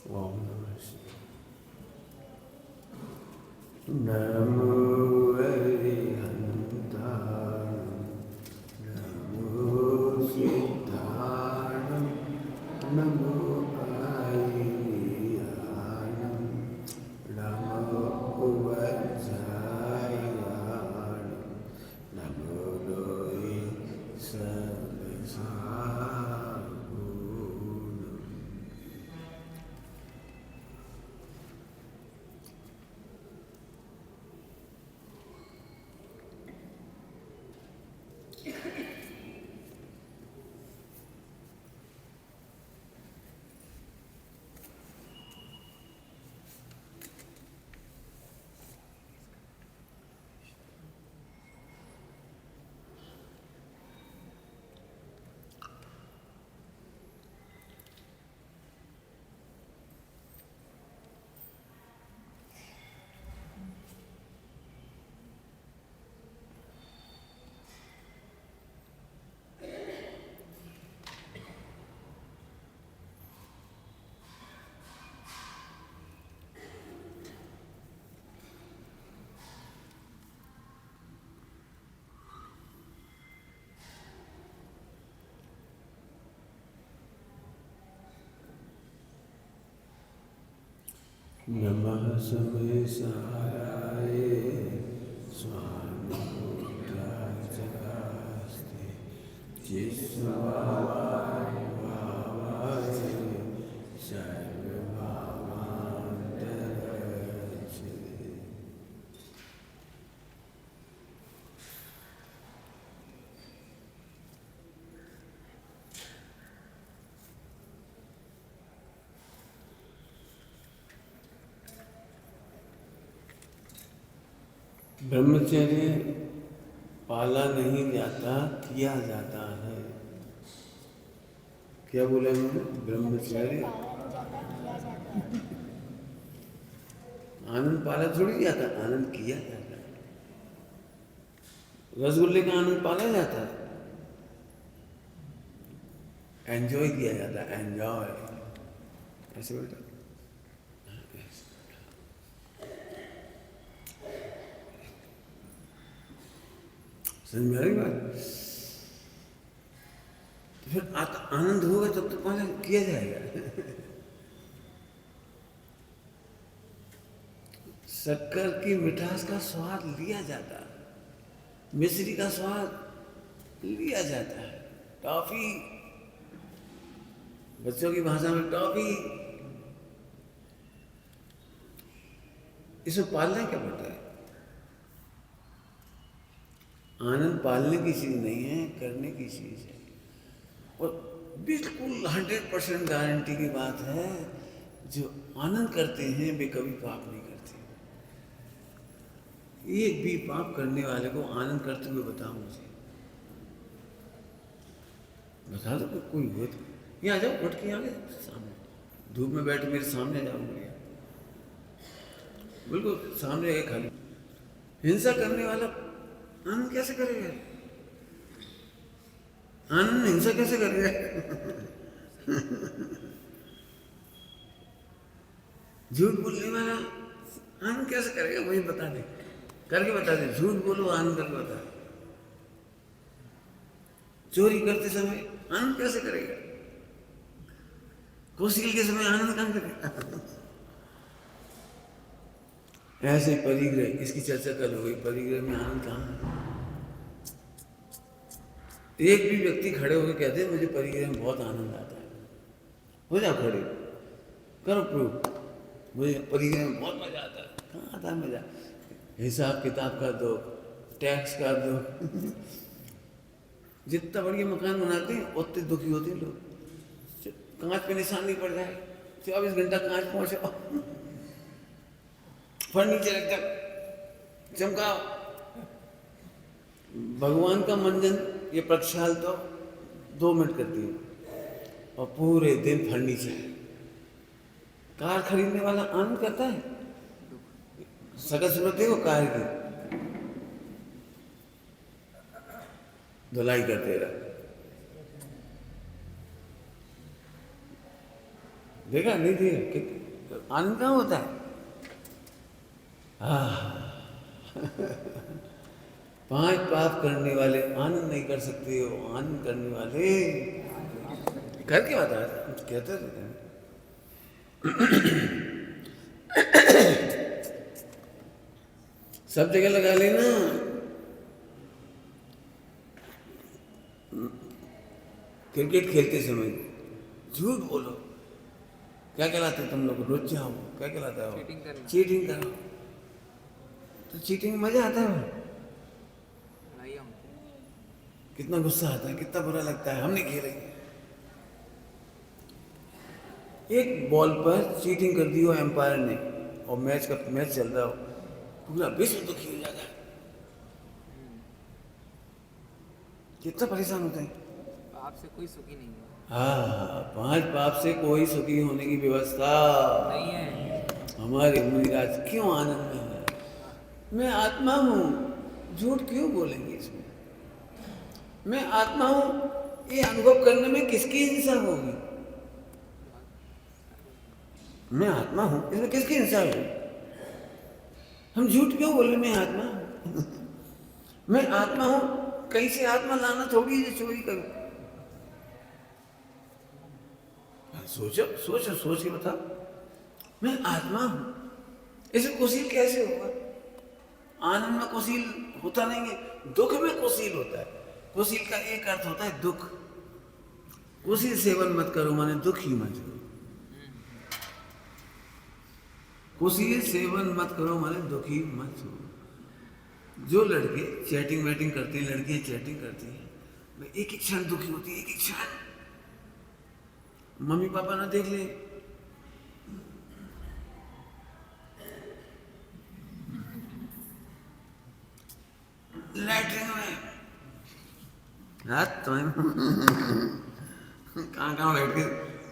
ओम नमः शिवाय। नमो अरिहन्ताय, नमो सिद्धाय, नमो आयर्याय, नमो उवज्राय, नमो लोये सर्वसाहुन। नमः समयसाराय स्वामिभूताय जगास्ते जिस्वाय भावाय सर्वभावान्तरक्षते। ब्रह्मचर्य पाला नहीं जाता, किया जाता है। क्या बोला मैंने? ब्रह्मचर्य आनंद पाला थोड़ी जाता, आनंद किया जाता है। रसगुल्ले का आनंद पाला जाता है, एंजॉय किया जाता है, एंजॉय। ऐसे बोलता समझ में आ रही बात? तो फिर आनंद होगा तब तो पालन किया जाएगा। शक्कर की मिठास का स्वाद लिया जाता है, मिश्री का स्वाद लिया जाता है, टॉफी, बच्चों की भाषा में टॉफी, इसमें पालना क्या पड़ता है? आनंद पालने की चीज नहीं है, करने की चीज है। और बिल्कुल 100% गारंटी की बात है, जो आनंद करते हैं वे कभी पाप नहीं करते। एक भी पाप करने वाले को आनंद करते हुए बताओ मुझे, बता दो कोई हो तो। यहाँ आ जाओ, उठ के आ गए सामने, धूप में बैठ मेरे सामने आ जाओ, बढ़िया बिल्कुल सामने एक खाली। हिंसा करने वाला आनंद कैसे करेगा? आनंद हिंसा कैसे करेगा? झूठ बोलने वाला आनंद कैसे करेगा? मुझे बता दे, करके बता दे। झूठ बोलो, आनंद करके बता। चोरी करते समय आनंद कैसे करेगा? कौशल के समय आनंद कहां करेगा? ऐसे परिग्रह, इसकी चर्चा कल हो गई, परिग्रह में आनंद कहाँ है? एक भी व्यक्ति खड़े होकर कहते हैं मुझे परिग्रह में बहुत आनंद आता है, हो जाओ खड़े, करो प्रूव, मुझे परिग्रह में बहुत मजा आता है। कहाँ आता है मजा? हिसाब किताब कर दो, टैक्स कर दो। जितना बढ़िया मकान बनाते हैं उतने दुखी होते हैं लोग। कांच पे निशान नहीं पड़ जाए, 24 घंटा कांच पहुंचे, फर्नीचर एकदम चमकाओ। भगवान का मंजन ये प्रक्षाल तो 2 मिनट करती है, और पूरे दिन फर्नीचर। कार खरीदने वाला आनंद करता है, सकल सूरत देखो कार की, धुलाई करते रहा। देखा नहीं देखा आनंद कहाँ होता है? पांच पाप करने वाले आनंद नहीं कर सकते हो, आनंद करने वाले घर के बता कहते रहते हैं। सब जगह लगा लेना। क्रिकेट खेलते समय झूठ बोलो, क्या कहलाते तुम लोग? रोज जाओ, क्या कहलाता है? चीटिंग करो। तो चीटिंग में मजा आता है, कितना गुस्सा आता है, कितना बुरा लगता है। हमने खेले, एक बॉल पर चीटिंग कर दी हो एम्पायर ने और मैच चल रहा हो, पूरा विश्व दुखी हो जाता है। कितना परेशान होते हैं। पाप से कोई सुखी नहीं हुआ। हाँ, पांच पाप से कोई सुखी होने की व्यवस्था नहीं है। हमारे मुनिराज क्यों आनंद में है? मैं आत्मा हूँ, झूठ क्यों बोलेंगे इसमें? मैं आत्मा हूँ, ये अनुभव करने में किसकी हिंसा होगी? मैं आत्मा हूँ, इसमें किसकी हिंसा होगी? हम झूठ क्यों बोले मैं आत्मा हूँ? मैं आत्मा हूँ, कहीं से आत्मा लाना थोड़ी है चोरी करूँ। सोचो, सोच के बताओ, मैं आत्मा हूं, इसे कुशील कैसे होगा? आनंद में कुशील होता नहीं है, दुख में कुशील होता है। कुशील का एक अर्थ होता है दुख। कुशील सेवन मत करो माने दुख ही मत करो। कुशील सेवन मत करो माने दुखी मत हो। जो लड़के चैटिंग वैटिंग करते हैं, लड़कियां चैटिंग करती हैं, एक ही क्षण दुखी होती है, एक ही क्षण मम्मी पापा ना देख ले, लैट्रिन में रात तुम्हें कहाँ बैठ के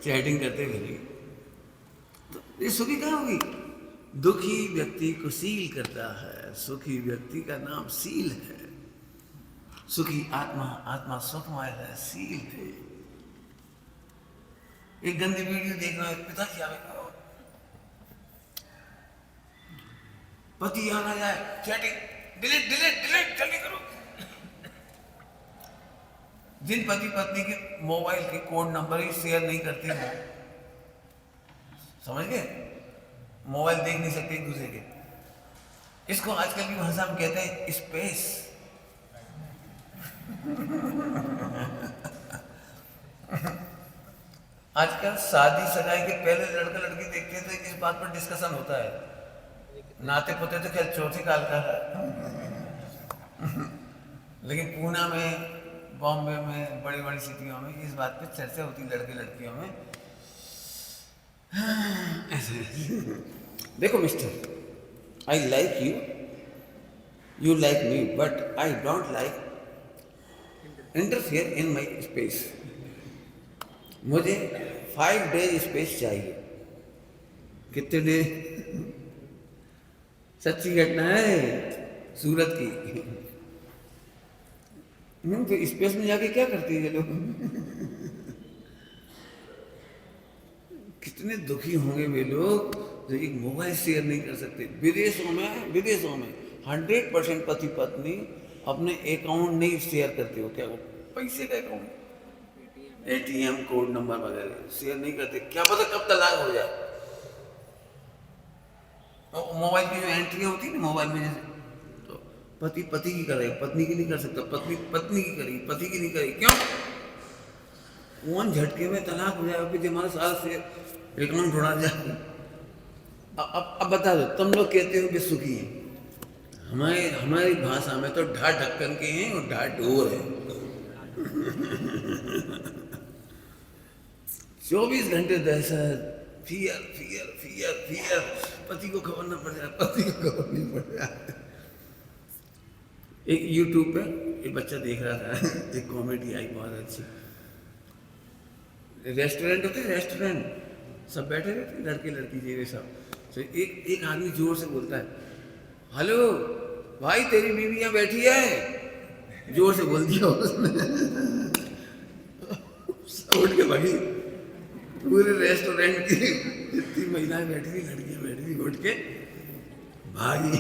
चैटिंग करते फिर, तो ये सुखी कहाँ होगी? दुखी व्यक्ति को सील करता है, सुखी व्यक्ति का नाम सील है। सुखी आत्मा सुखमय है, सील है। एक गंदी वीडियो देखना है, पिता क्या बेटा, पति आना जाए, चैटिंग डिलीट जल्दी करो। जिन पति पत्नी के मोबाइल के कोड नंबर ही शेयर नहीं करते हो, समझ गए? मोबाइल देख नहीं सकते एक दूसरे के, इसको आजकल की भाषा में कहते हैं स्पेस। आजकल शादी सगाई के पहले लड़का लड़की देखते हैं तो इस बात पर डिस्कशन होता है, नाते पोते तो खैर चौथे काल का है, लेकिन पूना में, बॉम्बे में, बड़ी बड़ी सिटियों में इस बात पे चर्चा होती लड़के लड़कियों में। ऐसे देखो mister, I like you, you like me, but I don't like interfere in my space. मुझे 5 डेज स्पेस चाहिए। कितने डे? सच्ची घटना है सूरत की। तो स्पेस में जाके क्या करते हैं ये लोग? कितने दुखी होंगे वे लोग जो एक मोबाइल शेयर नहीं कर सकते। विदेशों में 100% पति पत्नी अपने अकाउंट नहीं शेयर करते हो। क्या वो पैसे का अकाउंट, ATM कोड नंबर वगैरह शेयर नहीं करते, क्या पता कब तलाक हो जाए। मोबाइल की जो एंट्री होती है ना मोबाइल में, जैसे तो पति पति की करेगा, पत्नी की नहीं कर सकता, पत्नी पत्नी की करेगी, पति की नहीं करेगी। क्यों? वन झटके में तलाक हो जाएगा, फिर हमारे साल से अकाउंट उड़ा जाए। अब बता दो, तुम लोग कहते हो कि सुखी है, हमारी भाषा में तो ढा ढक्कन के हैं और ढा ढोर है। 24 घंटे दहशत, फियर, पति को खबर ना पड़ जाए, पति को खबर नहीं पड़ जाए। एक YouTube पे एक बच्चा देख रहा था, एक कॉमेडी आई बहुत अच्छी। रेस्टोरेंट होते, रेस्टोरेंट सब बैठे रहते, लड़के लड़की जी सब। तो एक आदमी जोर से बोलता है, हेलो भाई तेरी बीवी यहाँ बैठी है। जोर से बोल दिया उसने। उठ के भागी। पूरे रेस्टोरेंट की जितनी महिलाएं बैठी थी, लड़कियां बैठी थी, उठ के भागी।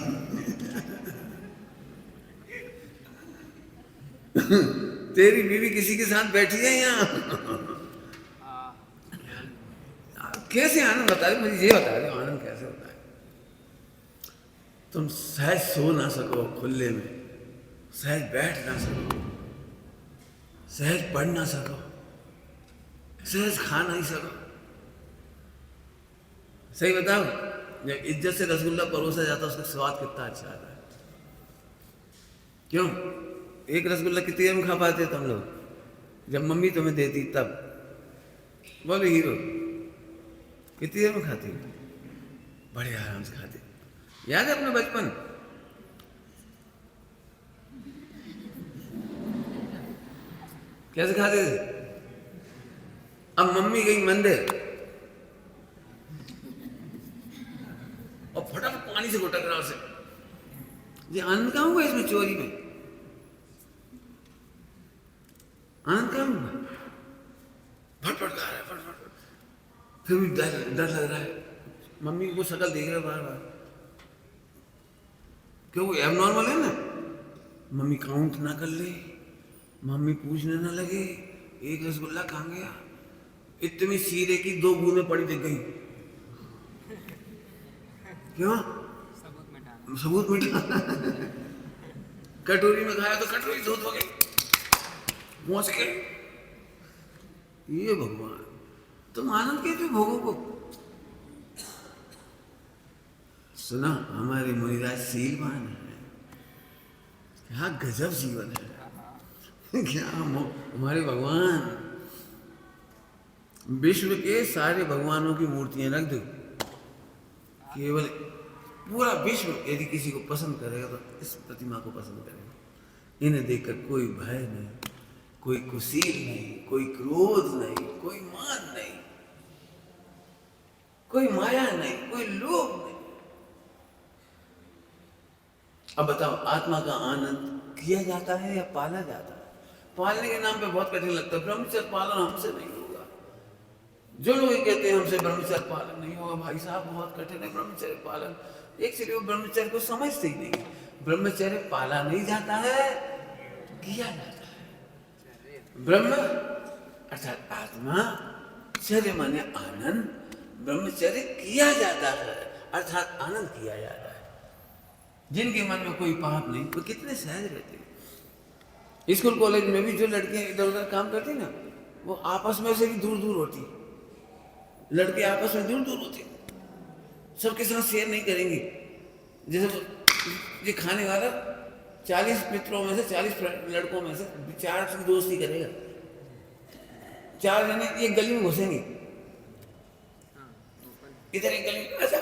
तेरी बीवी किसी के साथ बैठी है यहाँ? कैसे आनंद बता रहे, मुझे ये बता रहे हो आनंद कैसे होता है? तुम सहज सो ना सको खुले में, सहज बैठ ना सको, सहज पढ़ ना सको, सहज खा नहीं सको। सही बताओ, जब इज्जत से रसगुल्ला परोसा जाता है उसका स्वाद कितना अच्छा आता है। क्यों? एक रसगुल्ला कितनी देर में खा पाते तुम लोग? जब मम्मी तुम्हें देती तब। बोलो हीरो, कितनी देर में खाती? बड़े आराम से खाते। याद है अपना बचपन? कैसे खाते थे? अब मम्मी गई मंदिर और फटाफट पानी से घुटक रहा उसे। ये आनंद कहाँ हुआ इसमें, चोरी में? आनंद कहाँ हुआ? फटफट खा रहा है, फटफट। फिर भी डर डर लग रहा है, मम्मी को शक्ल देख रहा है बार बार। क्यों? वो एबनॉर्मल है ना। मम्मी काउंट ना कर ले, मम्मी पूछने ना लगे एक रसगुल्ला कहाँ गया। इतनी सीरे की 2 बूंदें पड़ी दिख गई। क्यों? सबूत मिटा। कटोरी में खाया तो कटोरी धोत हो गई, पहुंच के। ये भगवान, तुम आनंद कहते भोगों को? सुना, हमारे मुनिराज शीलवान है, क्या गजब जीवन है। क्या हमारे भगवान, विश्व के सारे भगवानों की मूर्तियां रख दो, केवल पूरा विश्व यदि किसी को पसंद करेगा तो इस प्रतिमा को पसंद करेगा। इन्हें देखकर कोई भय नहीं, कोई कुसील नहीं, कोई क्रोध नहीं, कोई मान नहीं, कोई माया नहीं, कोई लोभ नहीं। अब बताओ, आत्मा का आनंद किया जाता है या पाला जाता है? पालने के नाम पे बहुत कठिन लगता है। ब्रह्मचर्य पालन हमसे नहीं होगा। जो लोग कहते हैं हमसे ब्रह्मचर्य पालन नहीं होगा, भाई साहब बहुत कठिन है ब्रह्मचर्य पालन। एक्चुअली वो ब्रह्मचर्य को समझते ही नहीं। ब्रह्मचर्य पाला नहीं जाता है, किया जाता है। ब्रह्म अर्थात आत्मा, चर्य माने आनंद, ब्रह्मचर्य किया जाता है अर्थात आनंद किया जाता है। जिनके मन में कोई पाप नहीं, वो कितने सहज रहते हैं। स्कूल कॉलेज में भी जो लड़कियां इधर उधर काम करती ना, वो आपस में से भी दूर दूर होती, लड़के आपस में दूर दूर होते, सबके साथ शेयर नहीं करेंगी। जैसे ये खाने वाला 40 मित्रों में से 40 लड़कों में से 4 की दोस्ती करेगा, 4 जने एक गली में घुसेंगे, इधर एक गली में ऐसा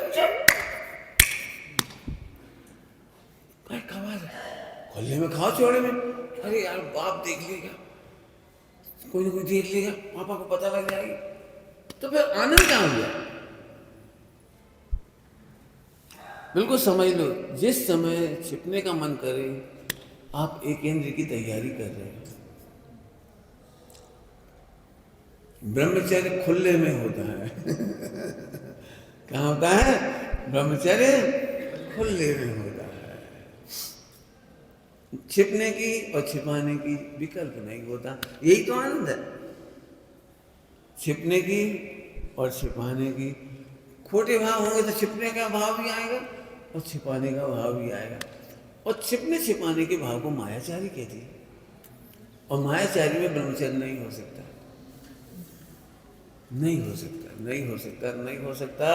खुले में खाओ, चौड़े में। अरे यार बाप देख लेगा, कोई ना कोई देख लेगा, पापा को पता लग जाएगी, तो फिर आनंद कहाँ हुआ? बिल्कुल समझ लो, जिस समय छिपने का मन करे आप एकेंद्र की तैयारी कर रहे हो। ब्रह्मचर्य खुले में होता है। कहाँ होता है? ब्रह्मचर्य खुले में होता है। छिपने की और छिपाने की विकल्प नहीं होता। यही तो आनंद है, छिपने की और छिपाने की। खोटे भाव होंगे तो छिपने का भाव भी आएगा और छिपाने का भाव भी आएगा। और छिपने छिपाने के भाव को मायाचारी कहती है, और मायाचारी में ब्रह्मचर्य नहीं हो सकता, नहीं हो सकता, नहीं हो सकता, नहीं हो सकता।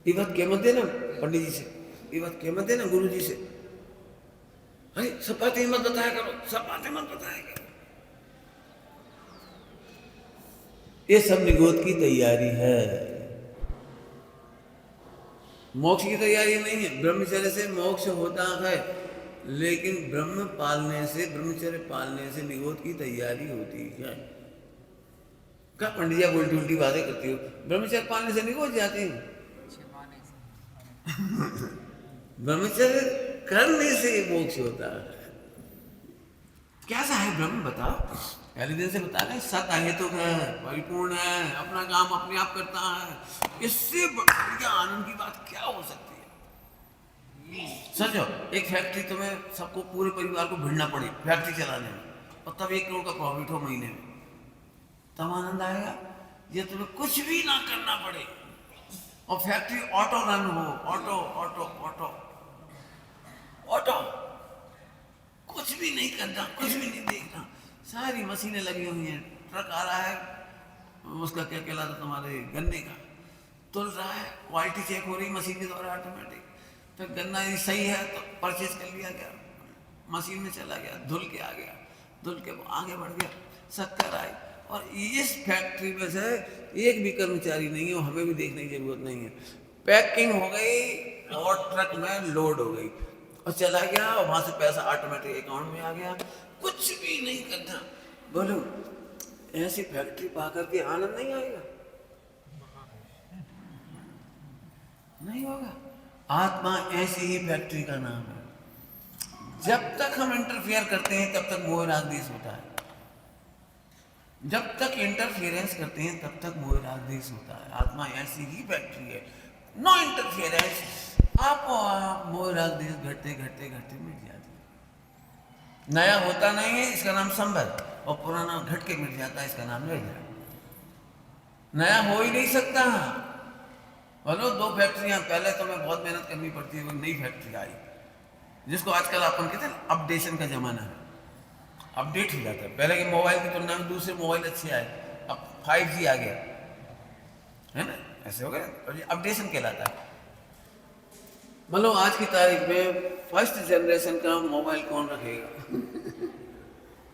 ये बात कह मत देना पंडित जी से, ये बात कह मत देना गुरु जी से। अरे सब बातें मत बताया करो, सब बातें मत बताया करो। ये सब निगोद की तैयारी है, मोक्ष की तैयारी नहीं है। ब्रह्मचर्य से मोक्ष होता है, लेकिन ब्रह्म पालने से, ब्रह्मचर्य पालने से निगोद की तैयारी होती है। क्या पंडित जी उल्टी उल्टी बातें करती हो? ब्रह्मचर्य पालने से निगोद जाते हैं। ब्रह्मचर्य करने से मोक्ष होता है। कैसा है ब्रह्म बताओ, पहले दिन से बता रहे सत अहेतुक है, परिपूर्ण है, अपना काम अपने आप करता है, इससे बढ़िया आनंद की बात क्या हो सकती है। सोचो एक फैक्ट्री तुम्हें सबको पूरे परिवार को भिड़ना पड़े फैक्ट्री चलाने में, और तब 1 करोड़ का प्रॉफिट हो महीने में, तब आनंद आएगा। ये तुम्हें कुछ भी ना करना पड़े और फैक्ट्री ऑटो रन हो, ऑटो ऑटो ऑटो ऑटो, कुछ भी नहीं करना, कुछ भी नहीं देखना, सारी मशीनें लगी हुई हैं, ट्रक आ रहा है, उसका क्या कहलाता तुम्हारे गन्ने का, तुल रहा है, क्वालिटी चेक हो रही मशीन के द्वारा ऑटोमेटिक, तो गन्ना यदि सही है तो परचेज कर लिया गया, मशीन में चला गया, धुल के आ गया, धुल के आगे बढ़ गया, शक्कर आई। और इस फैक्ट्री में से एक भी कर्मचारी नहीं है, और हमें भी देखने की जरूरत नहीं है, पैकिंग हो गई और ट्रक में लोड हो गई और चला गया, और वहां से पैसा ऑटोमेटिक अकाउंट में आ गया, कुछ भी नहीं करना। बोलो ऐसी फैक्ट्री पा करके आनंद नहीं आएगा? नहीं होगा। आत्मा ऐसी ही फैक्ट्री का नाम है। जब तक हम इंटरफेयर करते हैं तब तक मोह राग देश होता है, जब तक इंटरफेरेंस करते हैं तब तक मोह राग देश होता है। आत्मा ऐसी ही फैक्ट्री है, नो इंटरफेरेंस, आपको आप मोह राग देश घटते घटते घटते मिट जाती है। नया होता नहीं है, इसका नाम संबंध, और पुराना घट के मिट जाता है, इसका नाम निर्जर। नया हो ही नहीं सकता। बोलो 2 फैक्ट्रियां, पहले तो मैं बहुत मेहनत करनी पड़ती है, वो नई फैक्ट्री आई जिसको आजकल अपन कहते हैं अपडेशन का जमाना है, अपडेट हो जाता है। पहले के मोबाइल की तुलना में दूसरे मोबाइल अच्छे आए, अब 5G आ गया है ना, ऐसे हो गया, और ये अपडेशन कहलाता है। मतलब आज की तारीख में फर्स्ट जनरेशन का मोबाइल कौन रखेगा?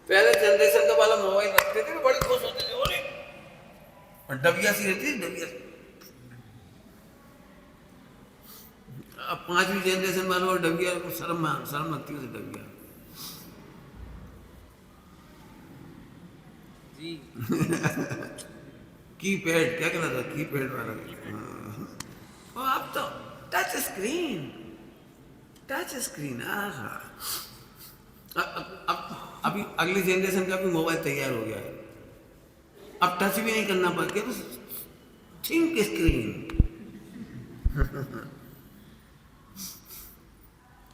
पहले जनरेशन का वाला मोबाइल रखते थे, बड़े खुश होते थे, अरे, और डबिया सी रहती थी, डबिया। अब 5वीं जनरेशन वालों और डबिया को शर्म लगती है, डबिया जी। कीपैड क्या कहना था, कीपैड वाला। और अब तो टच स्क्रीन, टच स्क्रीन। अब अभी अगली जनरेशन का भी मोबाइल तैयार हो गया है, अब टच भी नहीं करना पड़ गया, बस थिंक स्क्रीन।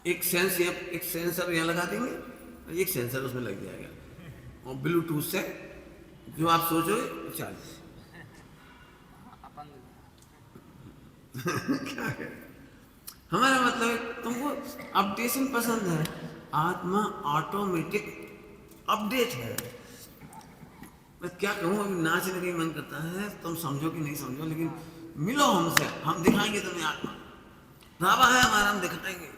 एक सेंसर यहाँ लगा देंगे, एक सेंसर उसमें लग जाएगा, और ब्लूटूथ से जो आप सोचो चल। अपंग। क्या है हमारा मतलब है, तुमको अपडेशन पसंद है, आत्मा ऑटोमेटिक अपडेट है। मैं क्या कहूँ, अभी नाचने का मन करता है, तुम समझो कि नहीं समझो, लेकिन मिलो हमसे, हम दिखाएंगे तुम्हें आत्मा। रावा है हमारा, हम दिखाएंगे।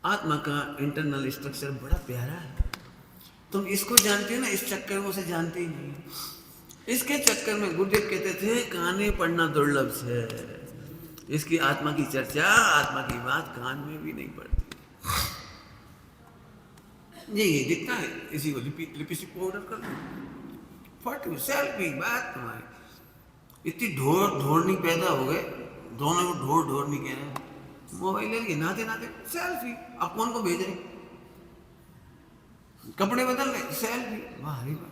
आत्मा का इंटरनल स्ट्रक्चर बड़ा प्यारा है, तुम इसको जानते हो ना, इस चक्कर में उसे जानते ही नहीं। इसके चक्कर में गुरुदेव कहते थे काने पढ़ना दुर्लभ है, इसकी आत्मा की चर्चा, आत्मा की बात कान में भी नहीं पड़ती। ये दिखता है, इसी को लिपस्टिक पाउडर कर लो, फट सेल्फी, बात तुम्हारी। इतनी ढोरनी पैदा हो गए, दोनों को ढोरनी कह रहे हैं, मोबाइल लेके नाते नाते सेल्फी। अब कौन को भेज रहे, कपड़े बदल रहे, सेल्फी, वाह रे वाह।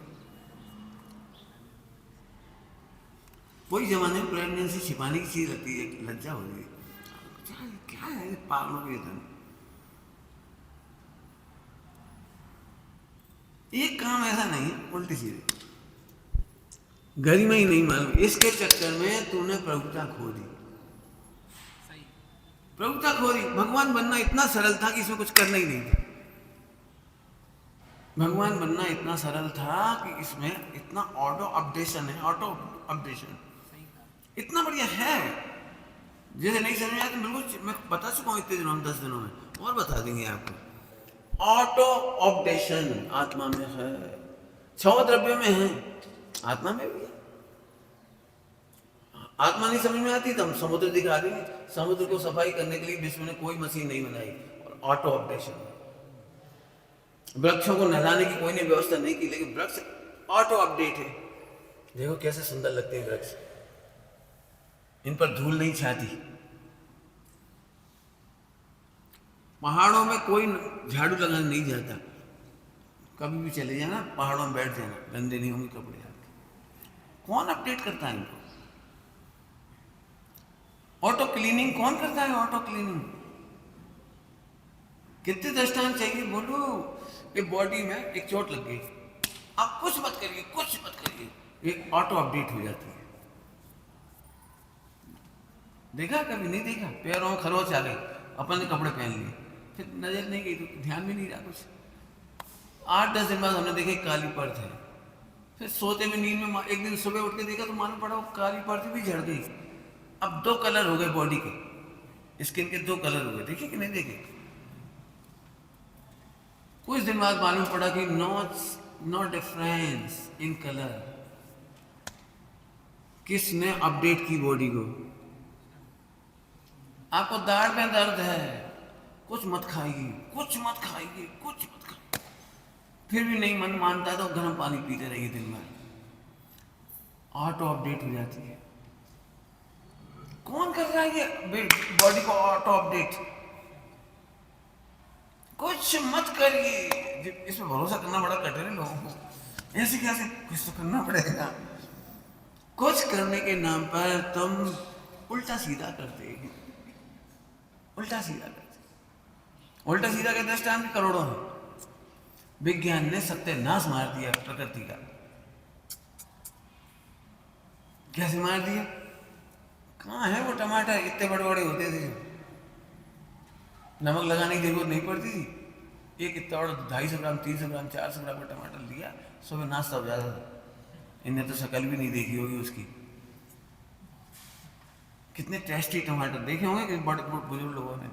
कोई जमाने में प्रेगनेंसी छिपाने की चीज लगती है, लज्जा हो रही है, क्या है पागलों के धन। एक काम ऐसा नहीं, उल्टी सीधे गरिमा ही नहीं मालूम, इसके चक्कर में तूने प्रभुता खो दी, सही। प्रभुता खो दी। भगवान बनना इतना सरल था कि इसमें कुछ करना ही नहीं था। भगवान बनना इतना सरल था कि इसमें इतना ऑटो अपडेशन है, ऑटो अपडेशन इतना बढ़िया है। जैसे नहीं समझ आया तो बिल्कुल मैं बता चुका हूँ इतने दिनों में, 10 दिनों में, और बता देंगे आपको। ऑटो अपडेशन आत्मा में है, 6 द्रव्य में है, आत्मा में भी है। आत्मा नहीं समझ में आती तो हम समुद्र दिखा देंगे, समुद्र को सफाई करने के लिए विश्व ने कोई मशीन नहीं बनाई, ऑटो अपडेशन। वृक्षों को नहलाने की कोई ने व्यवस्था नहीं की, लेकिन वृक्ष ऑटो अपडेट है। देखो कैसे सुंदर लगते हैं वृक्ष, इन पर धूल नहीं छाती। पहाड़ों में कोई झाड़ू लगाने नहीं जाता, कभी भी चले जाना पहाड़ों में बैठ जाना, गंदे नहीं होंगे कपड़े आपके। कौन अपडेट करता है इनको? ऑटो क्लीनिंग कौन करता है? ऑटो क्लीनिंग कितने दृष्टांत चाहिए बोलो? ये बॉडी में एक चोट लग गई, आप कुछ मत करिए, कुछ मत करिए, एक ऑटो अपडेट हो जाती है। देखा कभी? नहीं देखा? पैरों में खरोच आ गई, अपन ने कपड़े पहन लिए, फिर नजर नहीं गई तो ध्यान भी नहीं रहा कुछ। 8-10 दिन बाद हमने देखा काली परत है, फिर सोते में नींद में एक दिन सुबह उठ के देखा तो मालूम पड़ा वो काली परत भी झड़ गई। अब 2 कलर हो गए बॉडी के, स्किन के 2 कलर हो गए। देखे कि नहीं देखे? कुछ दिन बाद मालूम पड़ा कि नो डिफरेंस इन कलर। किसने अपडेट की बॉडी को? आपको दाढ़ में दर्द है, कुछ मत खाइए, कुछ मत खाइए, कुछ मत खाइए, फिर भी नहीं मन मानता तो गर्म पानी पीते रहिए दिन भर, ऑटो अपडेट हो जाती है। कौन कर रहा है ये बॉडी को ऑटो अपडेट? कुछ मत करिए। इसमें भरोसा करना बड़ा कठिन है लोगों को। ऐसे कैसे? कुछ तो करना पड़ेगा। कुछ करने के नाम पर तुम उल्टा सीधा करते हैं, उल्टा सीधा करते। उल्टा सीधा के दृष्टांत करोड़ों हैं। विज्ञान ने सत्यानाश मार दिया प्रकृति का। कैसे मार दिया? कहाँ है वो टमाटर? इतने बड़े बड़े होते थे, नमक लगाने की जरूरत नहीं पड़ती थी। एक इतना बड़ा 250 ग्राम, 300 ग्राम, 400 ग्राम का टमाटर लिया, सुबह नाश्ता हो जाता था। इन्हें तो शक्ल भी नहीं देखी होगी उसकी। कितने टेस्टी टमाटर देखे होंगे कि बड़े बुजुर्ग लोगों ने।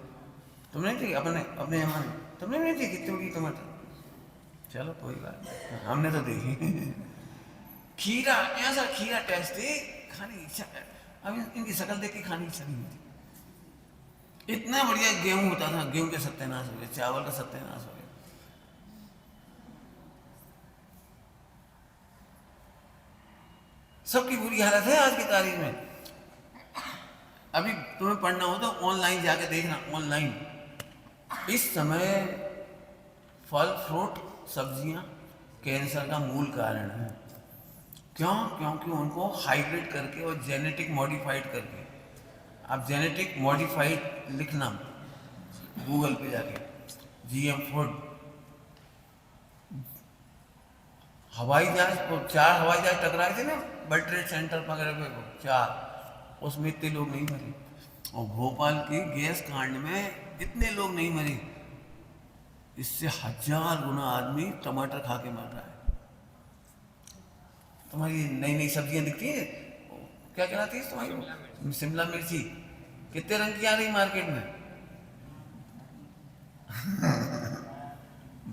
तुमने नहीं देखे? अपने यहाँ तुमने नहीं देखे कितने बड़ी टमाटर? चलो कोई बात नहीं, हमने तो देखी। खीरा, ऐसा खीरा टेस्टी, खाने की इच्छा है। अब इनकी शक्ल देख के खाने की इच्छा नहीं होती। इतना बढ़िया गेहूं होता था, गेहूं के सत्यानाश हो गए, चावल का सत्यानाश हो गया। सबकी बुरी हालत है आज की तारीख में। अभी तुम्हें पढ़ना हो तो ऑनलाइन जाके देखना। ऑनलाइन इस समय फल, फ्रूट, सब्जियां कैंसर का मूल कारण है। क्यों? क्योंकि उनको हाइब्रिड करके और जेनेटिक मॉडिफाइड करके। आप जेनेटिक मॉडिफाइड लिखना गूगल पे जाके, जीएम फूड। हवाई जहाज को 4 हवाई जहाज टकराए थे ना वर्ल्ड ट्रेड सेंटर वगैरह पे, 4, उसमें इतने लोग नहीं मरे। और भोपाल की गैस कांड में इतने लोग नहीं मरे, इससे 1000 गुना आदमी टमाटर खा के मर रहा है। तुम्हारी नई नई सब्जियां दिखती है, क्या कहलाती है तुम्हारी? शिमला मिर्ची कितने रंग की आ रही मार्केट में।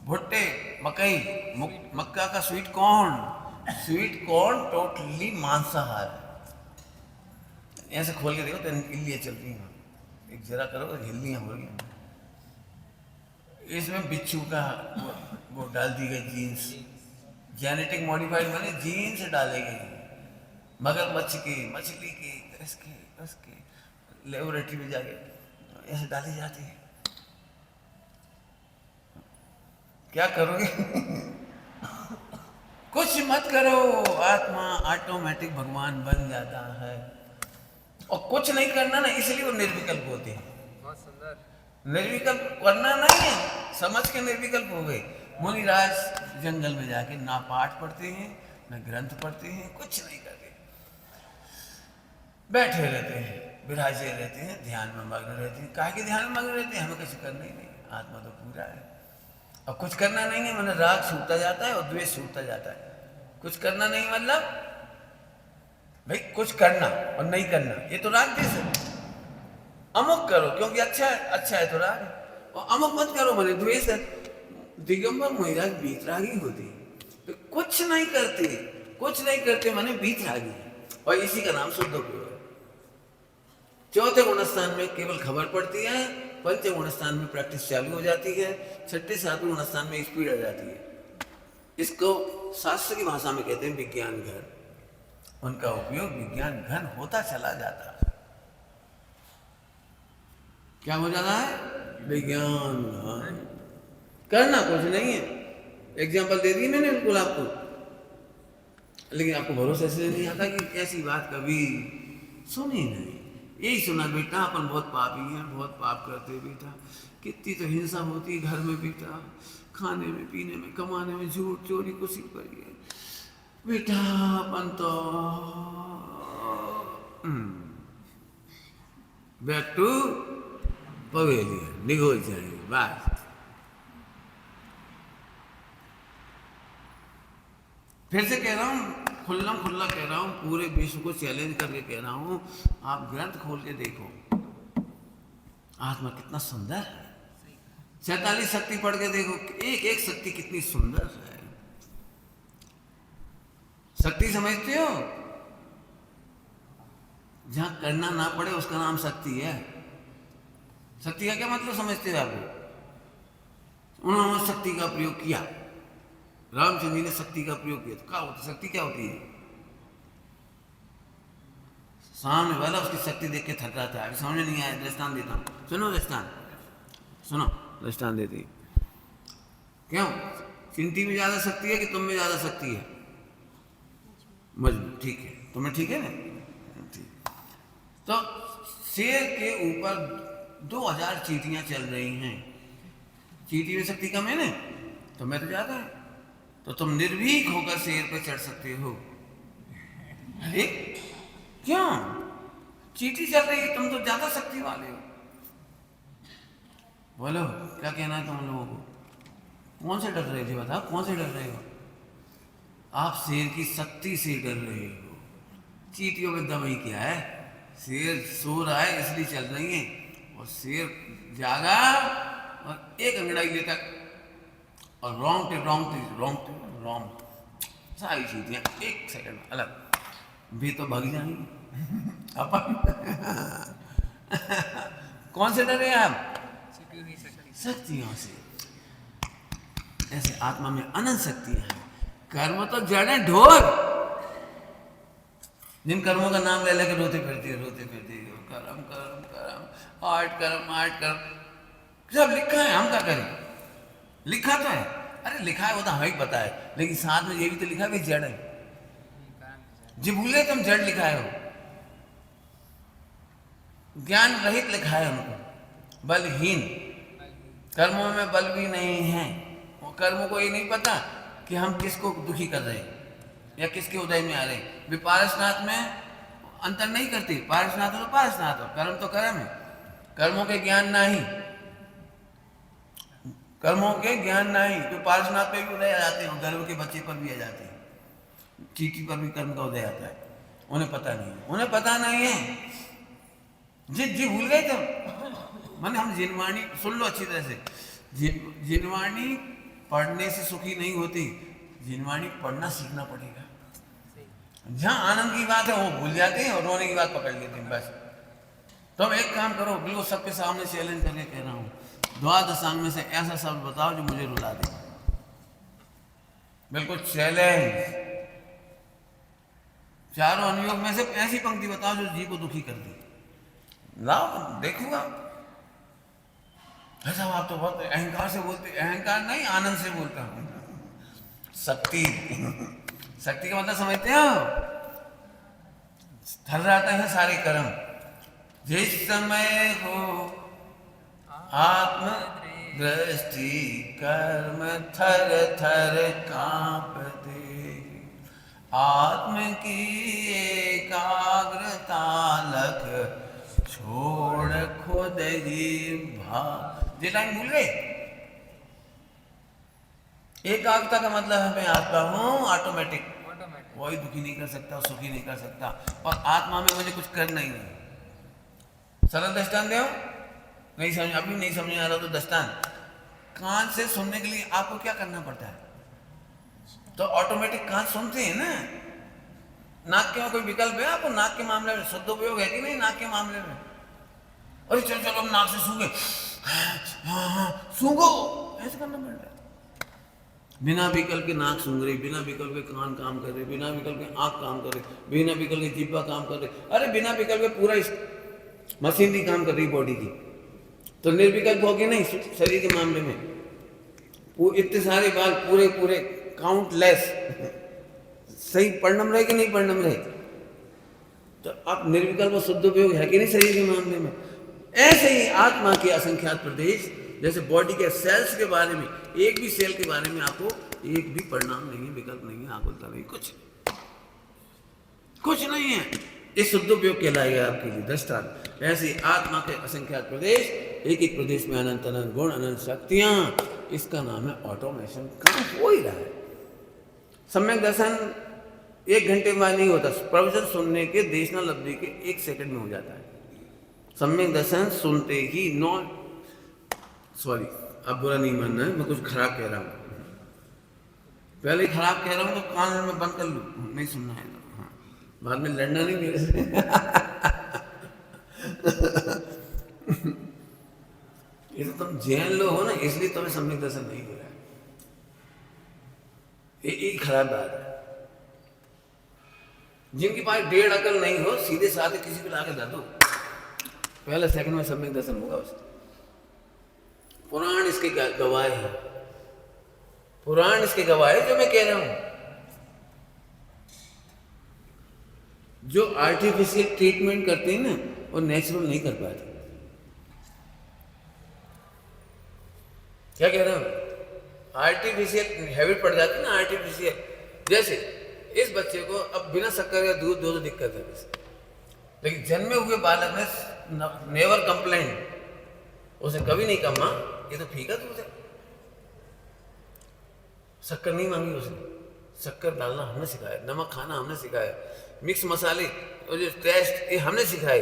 भुट्टे, मकई, मक्का का स्वीट कॉर्न टोटली मांसाहार है। ऐसे खोल के देखो तो इल्लियाँ चल रही हैं, एक जरा करो तो हिल्लियाँ हो रही हैं। इसमें बिच्छू का वो डाल दी गई जीन्स, जेनेटिक मॉडिफाइड माने जीन्स डाले गए, मगरमच्छ के, मछली के, इसके लेबोरेटरी में जाके ऐसे डाली जाती है। क्या करोगे? कुछ मत करो, आत्मा ऑटोमेटिक भगवान बन जाता है। और कुछ नहीं करना ना, इसलिए वो निर्विकल्प होते हैं। बहुत सुंदर। निर्विकल्प करना नहीं है, समझ के निर्विकल्प हो गए। मुनिराज जंगल में जाके ना पाठ पढ़ते हैं, ना ग्रंथ पढ़ते हैं, कुछ नहीं करते, बैठे रहते हैं, विराजे रहते हैं, ध्यान में मग्न रहते हैं। काहे के ध्यान में मग्न रहते हैं? हमें कुछ करना ही नहीं, आत्मा तो पूरा है। और कुछ करना नहीं है मतलब राग छूटता जाता है और द्वेष छूटता जाता है। कुछ करना नहीं मतलब भाई कुछ करना और नहीं करना, ये तो राग द्वेष है। अमुक करो क्योंकि अच्छा है तो राग है, और अमुक मत करो मतलब द्वेष है। दिगंबर महाराज बीतरागी होती, तो कुछ नहीं करते माने बीतरागी है, और इसी का नाम शुद्ध उपयोग है। चौथे गुणस्थान में केवल खबर पड़ती है, पंचम गुणस्थान में प्रैक्टिस चालू हो जाती है, छठे सातवें गुणस्थान में स्पीड आ जाती है। इसको शास्त्र की भाषा में कहते हैं विज्ञान घन। उनका उपयोग विज्ञान घन होता चला जाता है। क्या हो जाता है? विज्ञान घन। करना कुछ नहीं है, एग्जाम्पल दे दी मैंने बिल्कुल आपको, लेकिन आपको भरोसा से नहीं आता कि ऐसी बात कभी सुनी नहीं। यही सुना बेटा अपन बहुत पापी हैं, बहुत पाप करते बेटा, कितनी तो हिंसा होती घर में बेटा, खाने में पीने में कमाने में, झूठ चोरी कुछ पर है बेटा, अपन तो बैक टू पवेलियन निगोल जाएंगे बस। फिर से कह रहा हूँ, खुल्लम खुल्ला कह रहा हूँ, पूरे विश्व को चैलेंज करके कह रहा हूँ, आप ग्रंथ खोल के देखो, आत्मा कितना सुंदर है। 47 शक्ति पढ़ के देखो, एक एक शक्ति कितनी सुंदर है। शक्ति समझते हो? जहां करना ना पड़े उसका नाम शक्ति है। शक्ति का क्या मतलब समझते हो आप? उन्होंने शक्ति का प्रयोग किया, रामचंद्र जी ने शक्ति का प्रयोग किया, तो क्या होता, शक्ति क्या होती है? सामने वाला उसकी शक्ति देख के थक रहा था, अभी समझ नहीं आया, दृष्टान देता हूँ, सुनो दृष्टान, सुनो दृष्टान देती। क्यों चिंटी में ज्यादा शक्ति है कि तुम में ज्यादा शक्ति है? मजबूत, ठीक है, तुम्हें ठीक है ना, ठीक। तो शेर के ऊपर 2000 चींटियां चल रही हैं, चींटी में शक्ति कम है ना, तो मैं तो ज्यादा है, तो तुम निर्भीक होकर शेर पे चढ़ सकते हो। अरे क्यों? चींटी चल रही है, तुम तो ज्यादा शक्ति वाले हो। बोलो क्या कहना है तुम लोगों को? कौन से डर रहे थे बताओ, कौन से डर रहे हो? आप शेर की शक्ति से डर रहे हो। चींटियों में दम ही क्या है? शेर सो रहा है इसलिए चल रही है, और शेर जागा और एक अंगड़ाई लेता और रोंगटे रोंगटे रोंगटे रोंग, सारी चीटियां एक सेकंड अलग भी तो भाग जाएंगी अपन। कौन से डरे आप? शक्तियों से। ऐसे आत्मा में अनंत शक्तियां हैं। कर्म तो जड़ है ढोर, जिन कर्मों का नाम ले लेकर रोते फिरती है, रोते फिरती है, कर्म कर्म कर्म, आर्ट कर्म, सब लिखा है, हम क्या करें? लिखा तो है, अरे लिखा है वो तो हमें पता है, लेकिन साथ में ये भी तो लिखा है जड़ है। जी भूले तुम जड़ लिखा है, हो ज्ञान रहित लिखा है उनको, बलहीन, कर्मों में बल भी नहीं है। वो कर्मों को ये नहीं पता कि हम किसको दुखी कर रहे हैं या किसके उदय में आ रहे हैं। वे पारसनाथ में अंतर नहीं करती, पारसनाथ हो तो पारसनाथ हो, कर्म तो कर्म है, कर्मों के ज्ञान नहीं, कर्मों के ज्ञान नहीं। तो पारसनाथ पे भी उदय आ जाते हैं, गर्भ के बच्चे पर भी आ जाते हैं, चींटी पर भी कर्म का उदय आता है, उन्हें पता नहीं है, उन्हें पता नहीं है। जी भूल गए तुम, मैंने हम जिनवाणी सुन लो अच्छी तरह से, जिनवाणी पढ़ने से सुखी नहीं होती, जिनवाणी पढ़ना सीखना पड़ेगा। जहां आनंद की बात है वो भूल जाते हैं और रोने की बात पकड़ लेते हैं बस। तो एक काम करो, बिल्कुल सबके सामने चैलेंज करके कह रहा हूं, द्वादशांग में से ऐसा शब्द बताओ जो मुझे रुला दे, बिल्कुल चैलेंज। चारों अनुयोग में से ऐसी पंक्ति बताओ जो जी को दुखी कर दी, लाओ देखूंगा। ऐसा आप तो बहुत अहंकार से बोलते, अहंकार नहीं आनंद से बोलता हूं। शक्ति, शक्ति का मतलब समझते हो? थर जाते हैं सारे कर्म। जिस समय हो आत्म दृष्टि कर्म थर थर कांपते, आत्म की एकाग्रता लख छोड़ खुद ही भाग। ये लाइन भूल गए? एकाग्रता का मतलब है मैं आता हूँ ऑटोमेटिक, वही दुखी नहीं कर सकता, सुखी नहीं कर सकता, और आत्मा में मुझे कुछ करना ही नहीं। सरल दृष्टान दो, नहीं समझ, अभी नहीं समझ आ रहा तो दृष्टान। कान से सुनने के लिए आपको क्या करना पड़ता है? तो ऑटोमेटिक कान सुनते हैं ना। नाक के कोई विकल्प है आपको? नाक के मामले में शुद्ध उपयोग है कि नहीं? नाक के मामले में अरे चलो चलो हम नाक से सूंघे, सूंघो, ऐसे करना पड़ रहा है। बिना विकल्प के नाक सूंघ रही, बिना विकल्प के कान काम कर रहे, बिना विकल्प के आंख काम कर रही, बिना विकल्प के जिब्बा काम कर रही, अरे बिना विकल्प के पूरा मशीनरी काम कर रही बॉडी की। तो निर्विकल्प होगी नहीं शरीर के मामले में, वो इतने सारे बाल पूरे पूरे काउंटलेस, सही परिणाम रहे कि नहीं परिणाम रहे? तो आप निर्विकल्प शुद्ध उपयोग है कि नहीं शरीर के मामले में? ऐसे ही आत्मा के असंख्यात प्रदेश, जैसे बॉडी के सेल्स के बारे में, एक भी सेल के बारे में आपको एक भी परिणाम नहीं है, विकल्प नहीं है, आकुलता नहीं, कुछ नहीं है। ये शुद्ध उपयोग कहलाएगा आपके लिए दृष्टांत। ऐसे ही आत्मा के असंख्यात प्रदेश, एक एक प्रदेश में अनंत अनंत गुण, अनंत शक्तियां, इसका नाम है ऑटोमेशन। काम हो ही रहा है। सम्यक दर्शन 1 घंटे बाद नहीं होता, प्रवचन सुनने के देशना लब्धि के 1 सेकंड में हो जाता है। सम्यक दर्शन सुनते ही सॉरी, अब बुरा नहीं मानना है, मैं कुछ खराब कह रहा हूँ, पहले खराब कह रहा हूँ तो कान में बंद कर लूँ, नहीं सुनना है। हाँ, बाद में लड़ना नहीं मेरे से। ये तो तुम जैन लोग हो ना, इसलिए तुम्हें सम्यक दर्शन नहीं हो रहा है। ये खराब बात है। जिनके पास 1.5 अकल नहीं हो, सीधे साधे किसी को लाके दे दो, पहले सेकंड में सम्यक दर्शन होगा उसका। पुराण इसके गवाह है, पुराण इसके गवाह है जो मैं कह रहा हूं। जो आर्टिफिशियल ट्रीटमेंट करते हैं ना, वो नेचुरल नहीं कर पाते। क्या कह रहा हूं? आर्टिफिशियल हैबिट पड़ जाती है ना, आर्टिफिशियल। जैसे इस बच्चे को अब बिना शक्कर या दूध दो तो दिक्कत है, लेकिन जन्मे हुए बालक ने नेवर कंप्लेन, उसने कभी नहीं कहा मां ये तो फीका दूध है। शक्कर नहीं मांगी उसने, शक्कर डालना हमने सिखाया, नमक खाना हमने सिखाया, मिक्स मसाले और जो टेस्ट ये हमने सिखाए।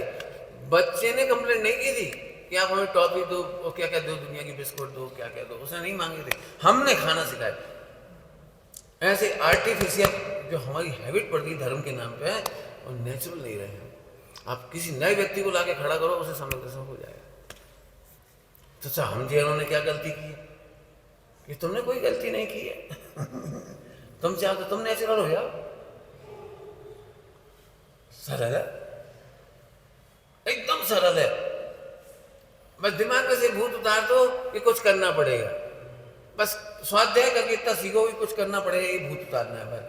बच्चे ने कंप्लेंट नहीं की थी कि आप हमें टॉफी दो और क्या क्या दो, दुनिया की बिस्कुट दो, क्या क्या दो, उसने नहीं मांगे थे, हमने खाना सिखाया। ऐसे आर्टिफिशियल जो हमारी हैबिट पड़ गई धर्म के नाम पे और नेचुरल नहीं रहे। आप किसी नए व्यक्ति को लाके खड़ा करो, उसे सम्यक दर्शन हो जाएगा। तो अच्छा, हम जैनों ने क्या गलती की है? कि तुमने कोई गलती नहीं की है। तुम चाहो तो तुम नेचुरल हो जाओ, सरल है, एकदम सरल है। बस दिमाग में से भूत उतार दो कि कुछ करना पड़ेगा, बस स्वाध्याय करके इतना सीखो कि कुछ करना पड़ेगा, ये भूत उतारना है। बस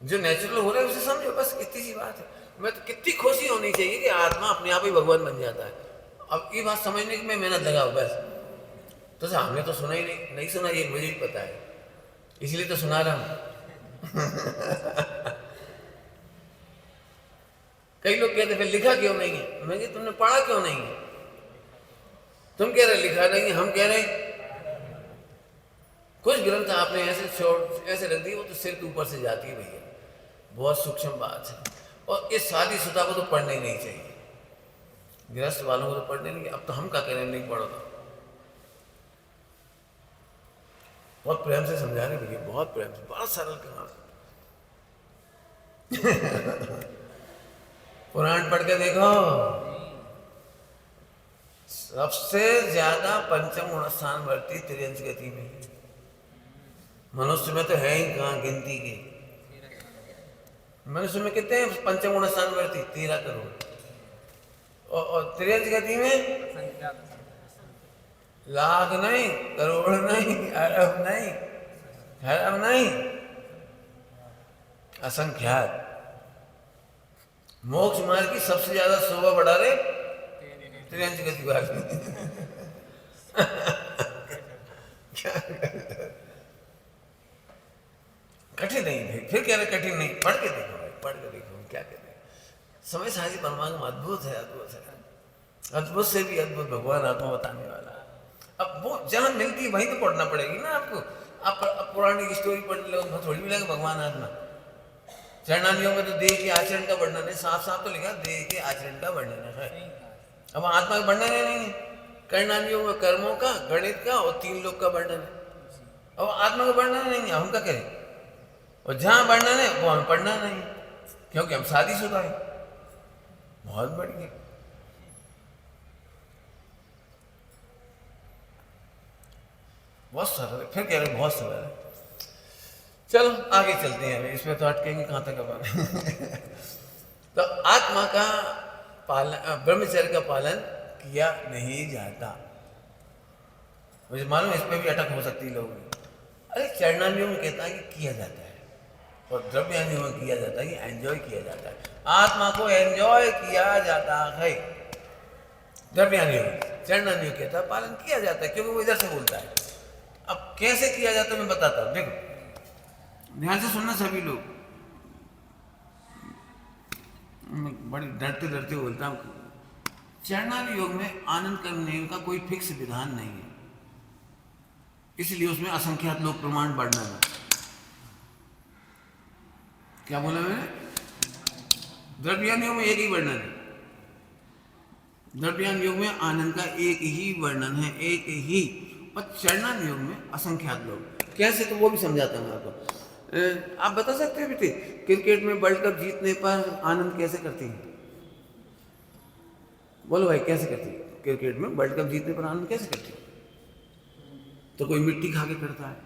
जो नेचुरल हो रहा है उसे समझो, बस इतनी सी बात है। मैं तो कितनी खुशी होनी चाहिए कि आत्मा अपने आप ही भगवान बन जाता है। अब ये बात समझने की मैं मेहनत लगाओ बस। तो हमने तो सुना ही नहीं सुना, ये मुझे ही पता है, इसलिए तो सुना रहा हूं। कई लोग कहते फिर लिखा क्यों नहीं है? मैं कह तुमने पढ़ा क्यों नहीं है? तुम कह रहे लिखा नहीं है, हम कह रहे कुछ ग्रंथ आपने ऐसे रख दिए, वो तो सिर के ऊपर से जाती है भैया, बहुत सूक्ष्म बात है। और इस शादीशुदा को तो पढ़ना ही नहीं चाहिए, गृहस्थ वालों को तो पढ़ने नहीं। अब तो हम क्या कह रहे हैं नहीं पढ़ो, तो बहुत प्रेम से समझा रहे भैया, बहुत प्रेम से, बड़ा सरल काम। पुराण पढ़ के देखो, सबसे ज्यादा पंचम गुण स्थान बढ़ती त्रियंश गति में। मनुष्य में तो है ही कहाँ गिनती के। मनुष्य में कितने पंचम गुण स्थान बढ़ती? 13 करोड़। और त्रियंश गति में लाख नहीं, करोड़ नहीं, अरब नहीं, खरब नहीं, असंख्यात। मोक्ष मार्ग की सबसे ज्यादा शोभा बढ़ा रहे त्रियंश गति वाले। क्या कठिन नहीं भाई, फिर कह रहे कठिन नहीं, पढ़ के देखो भाई, पढ़ के देखो क्या कहते हैं। समय साझी परमात्मा अद्भुत है, अद्भुत है, अद्भुत से भी अद्भुत भगवान आत्मा बताने वाला। अब वो जहां मिलती है वहीं तो पढ़ना पड़ेगी ना आपको। आप पुरानी की स्टोरी पढ़ लो, थोड़ी मिलेगा भगवान आत्मा। चरणानियों में तो देह के आचरण का वर्णन है, साफ साफ तो लिखा देह के आचरण का वर्णन है। अब आत्मा का वर्णन है नहीं, कर्णानियों में कर्मों का, गणित का और 3 लोक का वर्णन है। अब आत्मा का वर्णन नहीं है, हम क्या करें? और जहां वर्णन है वो हम पढ़ना नहीं, क्योंकि हम शादीशुदा है। बहुत बढ़िया, बहुत सरल है। फिर कह रहे बहुत सरल है। चलो आगे चलते हैं, इसमें तो अटकेंगे कहां तक अपन। तो आत्मा का पालन, ब्रह्मचर्य का पालन किया नहीं जाता। मुझे मालूम है इस पर भी अटक हो सकती है लोगों में। अरे चरणानियों में कहता है कि किया जाता है, और द्रव्यानियों में किया जाता है कि एंजॉय किया जाता है। आत्मा को एंजॉय किया जाता है द्रव्यानियों में, चरणानियों कहता है पालन किया जाता है, क्योंकि वो इधर से बोलता है। अब कैसे किया जाता है मैं बताता हूँ, देखो ध्यान से सुनना सभी लोग। मैं बड़ी डरते डरते बोलता हूँ। चरणानि योग में आनंद करने का कोई फिक्स विधान नहीं है, इसलिए उसमें असंख्यात लोक प्रमाण वर्णन है। क्या बोला मैंने? द्रव्यान योग में एक ही वर्णन है, द्रव्यान योग में आनंद का एक ही वर्णन है, एक ही। और चरणान योग में असंख्यात लोग। कैसे, तो वो भी समझाता हूँ आपको। आप बता सकते हो बेटे, क्रिकेट में वर्ल्ड कप जीतने पर आनंद कैसे करती है? बोलो भाई, कैसे करती है? क्रिकेट में वर्ल्ड कप जीतने पर आनंद कैसे करती है? तो कोई मिट्टी खा के करता है,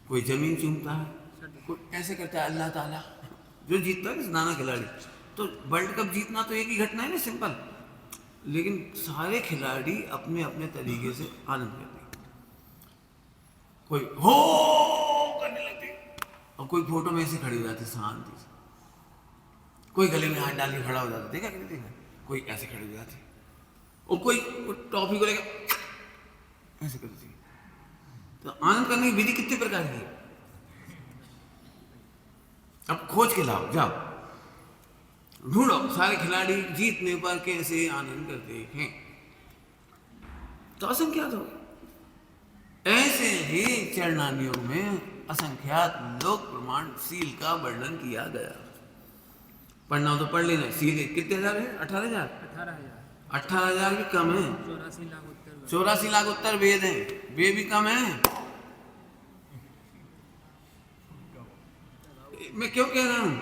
कोई जमीन चूमता है, कोई ऐसे करता है। अल्लाह ताला जो जीतता है नाना खिलाड़ी, तो वर्ल्ड कप जीतना तो एक ही घटना है ना, सिंपल। लेकिन सारे खिलाड़ी अपने अपने तरीके से आनंद करते हैं। कोई हो करने लगते और कोई फोटो में ऐसे खड़ी हो जाती शांति से, कोई गले में हाथ डाल के खड़ा हो जाता, देखा कि नहीं देखा? कोई ऐसे खड़ी हो जाती, और कोई टॉफी को लेकर ऐसे करती। तो आनंद करने की विधि कितने प्रकार की है? अब खोज के लाओ, जाओ ढूंढो सारे खिलाड़ी जीतने पर कैसे आनंद करते हैं, तो असंख्यात हो। ऐसे ही चरणान योग में असंख्यात लोक प्रमाणशील का वर्णन किया गया। पढ़ना हो तो पढ़ लेना। सीधे कितने हजार है? 18,000। 18,000 भी कम है। 84 लाख उत्तर वेद है, वे भी कम है। मैं क्यों कह रहा हूं?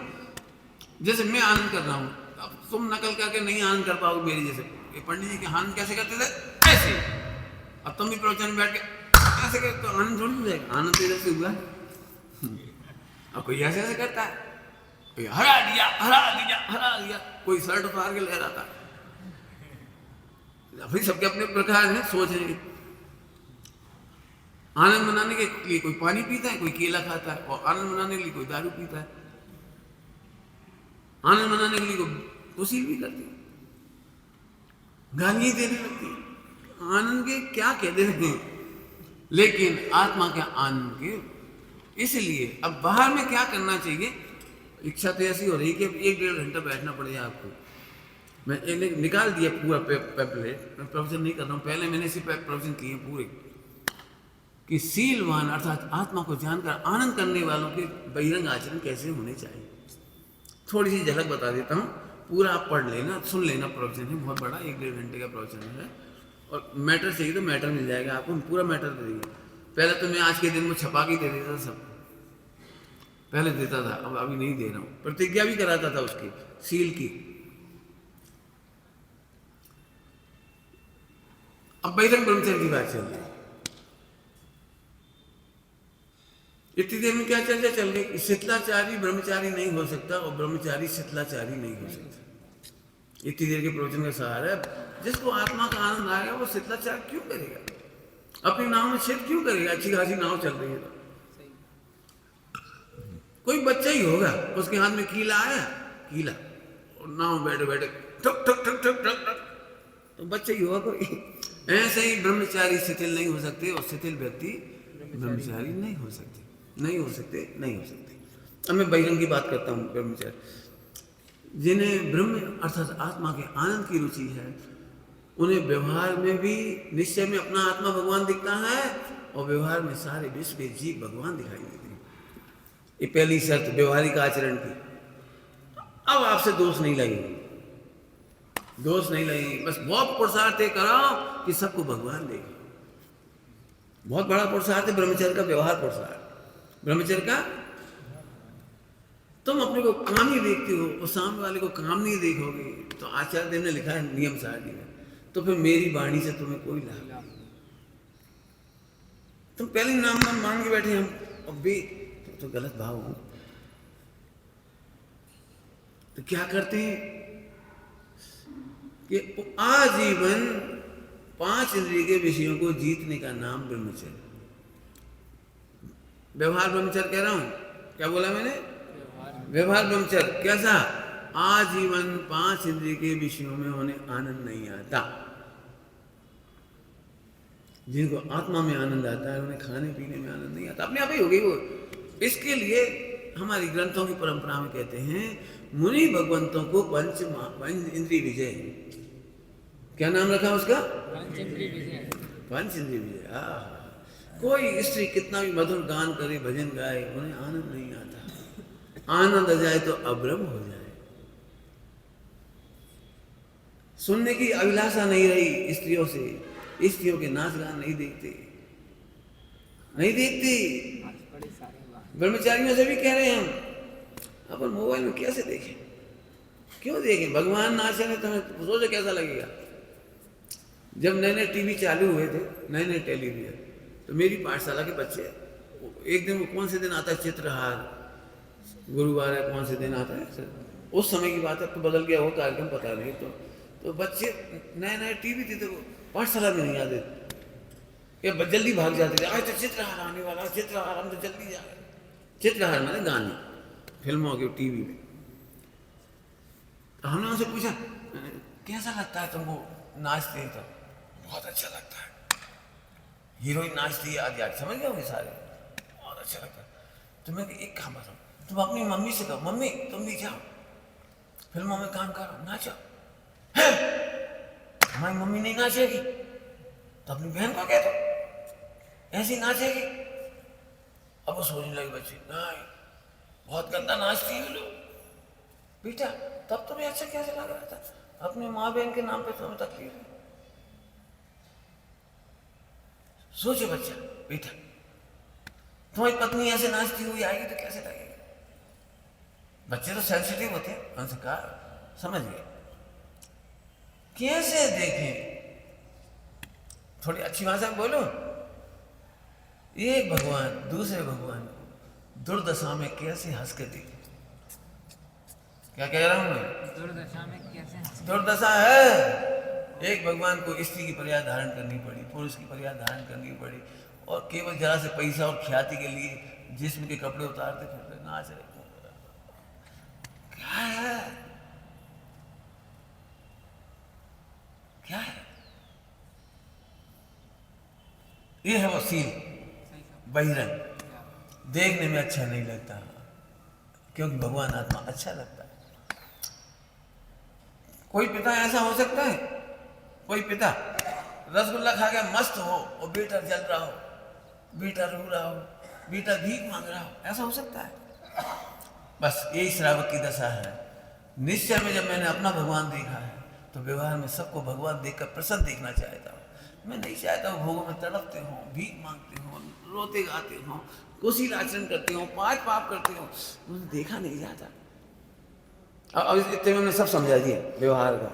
जैसे मैं आनंद कर रहा हूं, अब तुम नकल करके नहीं आनंद कर पाओगे मेरी जैसे। ये पंडित जी के आनंद कैसे करते थे? ऐसे। अब तुम भी प्रवचन में बैठ के ऐसे करते तो आनंद थोड़ी हो जाएगा। आनंद तो इधर से हुआ। अब कोई ऐसे ऐसे करता है, कोई हरा दिया हरा दिया हरा दिया, कोई शर्ट उतार के लहराता है। फिर सबके अपने प्रकार हैं, सोच हैं। आनंद मनाने के लिए कोई पानी पीता है, कोई केला खाता है, और आनंद मनाने के लिए कोई दारू पीता है। आनंद मनाने के लिए कोई कुशील भी करती है, गालियां देने लगती है। आनंद के क्या कहते हैं, लेकिन आत्मा के आनंद के। इसलिए अब बाहर में क्या करना चाहिए? इच्छा तो ऐसी हो रही कि अब 1-1.5 घंटा बैठना पड़ेगा आपको। मैं निकाल दिया पूरा पैम्पलेट, मैं प्रवचन नहीं कर रहा हूँ, पहले मैंने इसी प्रवचन किए पूरे, कि शीलवान अर्थात आत्मा को जानकर आनंद करने वालों के बहिरंग आचरण कैसे होने चाहिए। थोड़ी सी झलक बता देता हूँ, पूरा आप पढ़ लेना, सुन लेना। प्रवचन है बहुत बड़ा, 1-1.5 घंटे का प्रवचन है, और मैटर चाहिए तो मैटर मिल जाएगा आपको, हम पूरा मैटर दे देंगे। पहले तो मैं आज के दिन में छपा के दे देता था सब, पहले देता था, अब अभी नहीं दे रहा हूँ। प्रतिज्ञा भी कराता था उसकी, सील की। अब बहिरंग ब्रह्मचर्य की बात चल रही है। इतनी देर में क्या चर्चा चल रही? शिथिलाचारी ब्रह्मचारी नहीं हो सकता, और ब्रह्मचारी शिथिलाचारी नहीं हो सकता। इतनी देर के प्रवचन का सहारा है। जिसको आत्मा का आनंद आएगा वो शिथिलाचार क्यों करेगा? अपनी नाव में छिप क्यों करेगा? अच्छी खासी नाव चल रही है तो। कोई बच्चा ही होगा, उसके हाथ में कीला आया, कीला, और नाव बैठे बैठे ठक ठक ठक ठक ठक ठक, तो बच्चा ही होगा कोई। ऐसे ही ब्रह्मचारी शिथिल नहीं हो सकते, और शिथिल व्यक्ति ब्रह्मचारी नहीं हो सकते, नहीं हो सकते, नहीं हो सकते। अब मैं बहिरंग की बात करता हूँ। ब्रह्मचारी जिन्हें ब्रह्म अर्थात आत्मा के आनंद की रुचि है, उन्हें व्यवहार में भी निश्चय में अपना आत्मा भगवान दिखता है, और व्यवहार में सारे विश्व के जीव भगवान दिखाई देते हैं। ये पहली शर्त व्यवहारिक आचरण की। अब आपसे दोष नहीं लगेगी, दोष नहीं लगेगी, बस बहुत पुरुषार्थ करो कि सबको भगवान देखे। बहुत बड़ा पुरुषार्थ है ब्रह्मचर्य का, व्यवहार पुरुषार्थ ब्रह्मचर्य का। तुम अपने को काम ही देखते हो और सामने वाले को काम नहीं देखोगे, तो आचार्य देव ने लिखा है नियम सारणी में, तो फिर मेरी वाणी से तुम्हें कोई लाभ नहीं। तुम पहले नाम नाम मांग के बैठे हम, अब भी तो गलत भाव हो। तो क्या करते हैं कि आजीवन 5 इंद्रिय के विषयों को जीतने का नाम ब्रह्मचर्य। व्यवहार ब्रह्मचर्य कह रहा हूं, क्या बोला मैंने? व्यवहार ब्रह्मचर्य कैसा? आजीवन 5 इंद्रिय के विषयों में उन्हें आनंद नहीं आता। जिनको आत्मा में आनंद आता है उन्हें खाने पीने में आनंद नहीं आता, अपने आप ही हो गई वो। इसके लिए हमारी ग्रंथों की परंपरा में कहते हैं मुनि भगवंतों को पंच इंद्रिय विजय। क्या नाम रखा उसका? पंच इंद्रिय विजय। कोई स्त्री कितना भी मधुर गान करे, भजन गाए, उन्हें आनंद नहीं आता। आनंद आ जाए तो अभ्रम हो जाए। सुनने की अभिलाषा नहीं रही स्त्रियों से, स्त्रियों के नाच गान नहीं देखते, नहीं देखती। ब्रह्मचारियों से भी कह रहे हैं हम, अपन मोबाइल में कैसे देखें? क्यों देखें? भगवान नाच रहे तो हमें सोचो कैसा लगेगा। जब नए नए टीवी चालू हुए थे, नए नए टेलीविजन, तो मेरी पाठशाला के बच्चे एक दिन, वो कौन से दिन आता है, चित्रहार, गुरुवार है, कौन से दिन आता है, उस समय की बात है, तो बदल गया वो कार्यक्रम पता नहीं। तो बच्चे नए नए टीवी थे, तो पाठशाला में नहीं आते, या जल्दी भाग जाते थे, आज तो चित्रहार आने वाला, चित्रहार, हम तो जल्दी जा रहे। चित्रहार माने गाने, फिल्मों के टीवी में। तो हमने उनसे पूछा कैसा लगता है तुमको नाचते? तो बहुत अच्छा लगता है, हीरोइन नाचती है आदि आदि, समझ गए होंगे सारे, बहुत अच्छा लगता है। तो मैं एक काम बताऊँ, तुम अपनी मम्मी से कहो, मम्मी तुम भी जाओ फिल्मों में काम करो, नाचो। हमारी मम्मी नहीं नाचेगी तो अपनी बहन को कह दो, ऐसी नाचेगी। अब वो सोचने लगे बच्चे, नहीं बहुत गंदा नाचती है लोग। बेटा तब तुम्हें अच्छा कैसे लग रहा था? अपनी माँ बहन के नाम पे तुम्हें तकलीफ है। सोचो बच्चा, बेटा तुम्हारी पत्नी ऐसे नाचती हुई आएगी तो कैसे लगेगा? बच्चे तो सेंसिटिव होते हैं, उनसे कहा समझ गए। कैसे देखें? थोड़ी अच्छी भाषा में बोलो। एक भगवान दूसरे भगवान को दुर्दशा में कैसे हंस के देखे? क्या कह रहा हूं मैं? दुर्दशा में कैसे? दुर्दशा है। एक भगवान को स्त्री की पर्याय धारण करनी पड़ी, पुरुष की पर्याय धारण करनी पड़ी, और केवल जरा से पैसा और ख्याति के लिए जिस्म के कपड़े उतारते फिरते नाच रहे। क्या है? क्या है? ये है वो सील बहिरंग, देखने में अच्छा नहीं लगता, क्योंकि भगवान आत्मा अच्छा लगता है। कोई पिता ऐसा हो सकता है, कोई पिता रसगुल्ला खा के मस्त हो और बेटा जल रहा हो, बेटा रो रहा हो, बेटा भीख मांग रहा हो, ऐसा हो सकता है? बस यही श्रावक की दशा है। निश्चय में जब मैंने अपना भगवान देखा है तो व्यवहार में सबको भगवान देखकर प्रसन्न देखना चाहता हूँ। मैं नहीं चाहता हूँ भोगों में तड़पते हों, भीख मांगते हों, रोते गाते हों, कुशील आचरण करते हों, पाप करते हों, मुझे देखा नहीं जाता। अब इतने में सब समझा दिया व्यवहार का।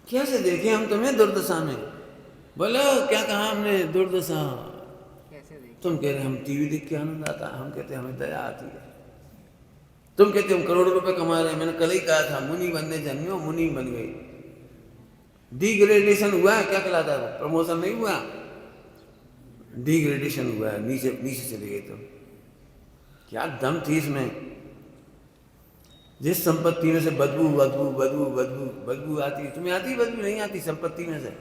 कैसे देखें हम तुम्हें दुर्दशा में? बोलो क्या कहा हमने? दुर्दशा। तुम कह रहे हम टीवी देख के आनंद आता, हम कहते हमें दया आती है। तुम कहते हम करोड़ों रुपए कमा रहे हैं, मैंने कल ही कहा था मुनि बनने जन्मे, मुनि बन गए। डिग्रेडेशन हुआ है, क्या कहलाता है? प्रमोशन नहीं हुआ, डिग्रेडेशन हुआ है, नीचे नीचे चले गए। तुम क्या दम थी इसमें? जिस संपत्ति में से बदबू बदबू बदबू बदबू बदबू आती, तुम्हें आती? बदबू नहीं आती संपत्ति में से।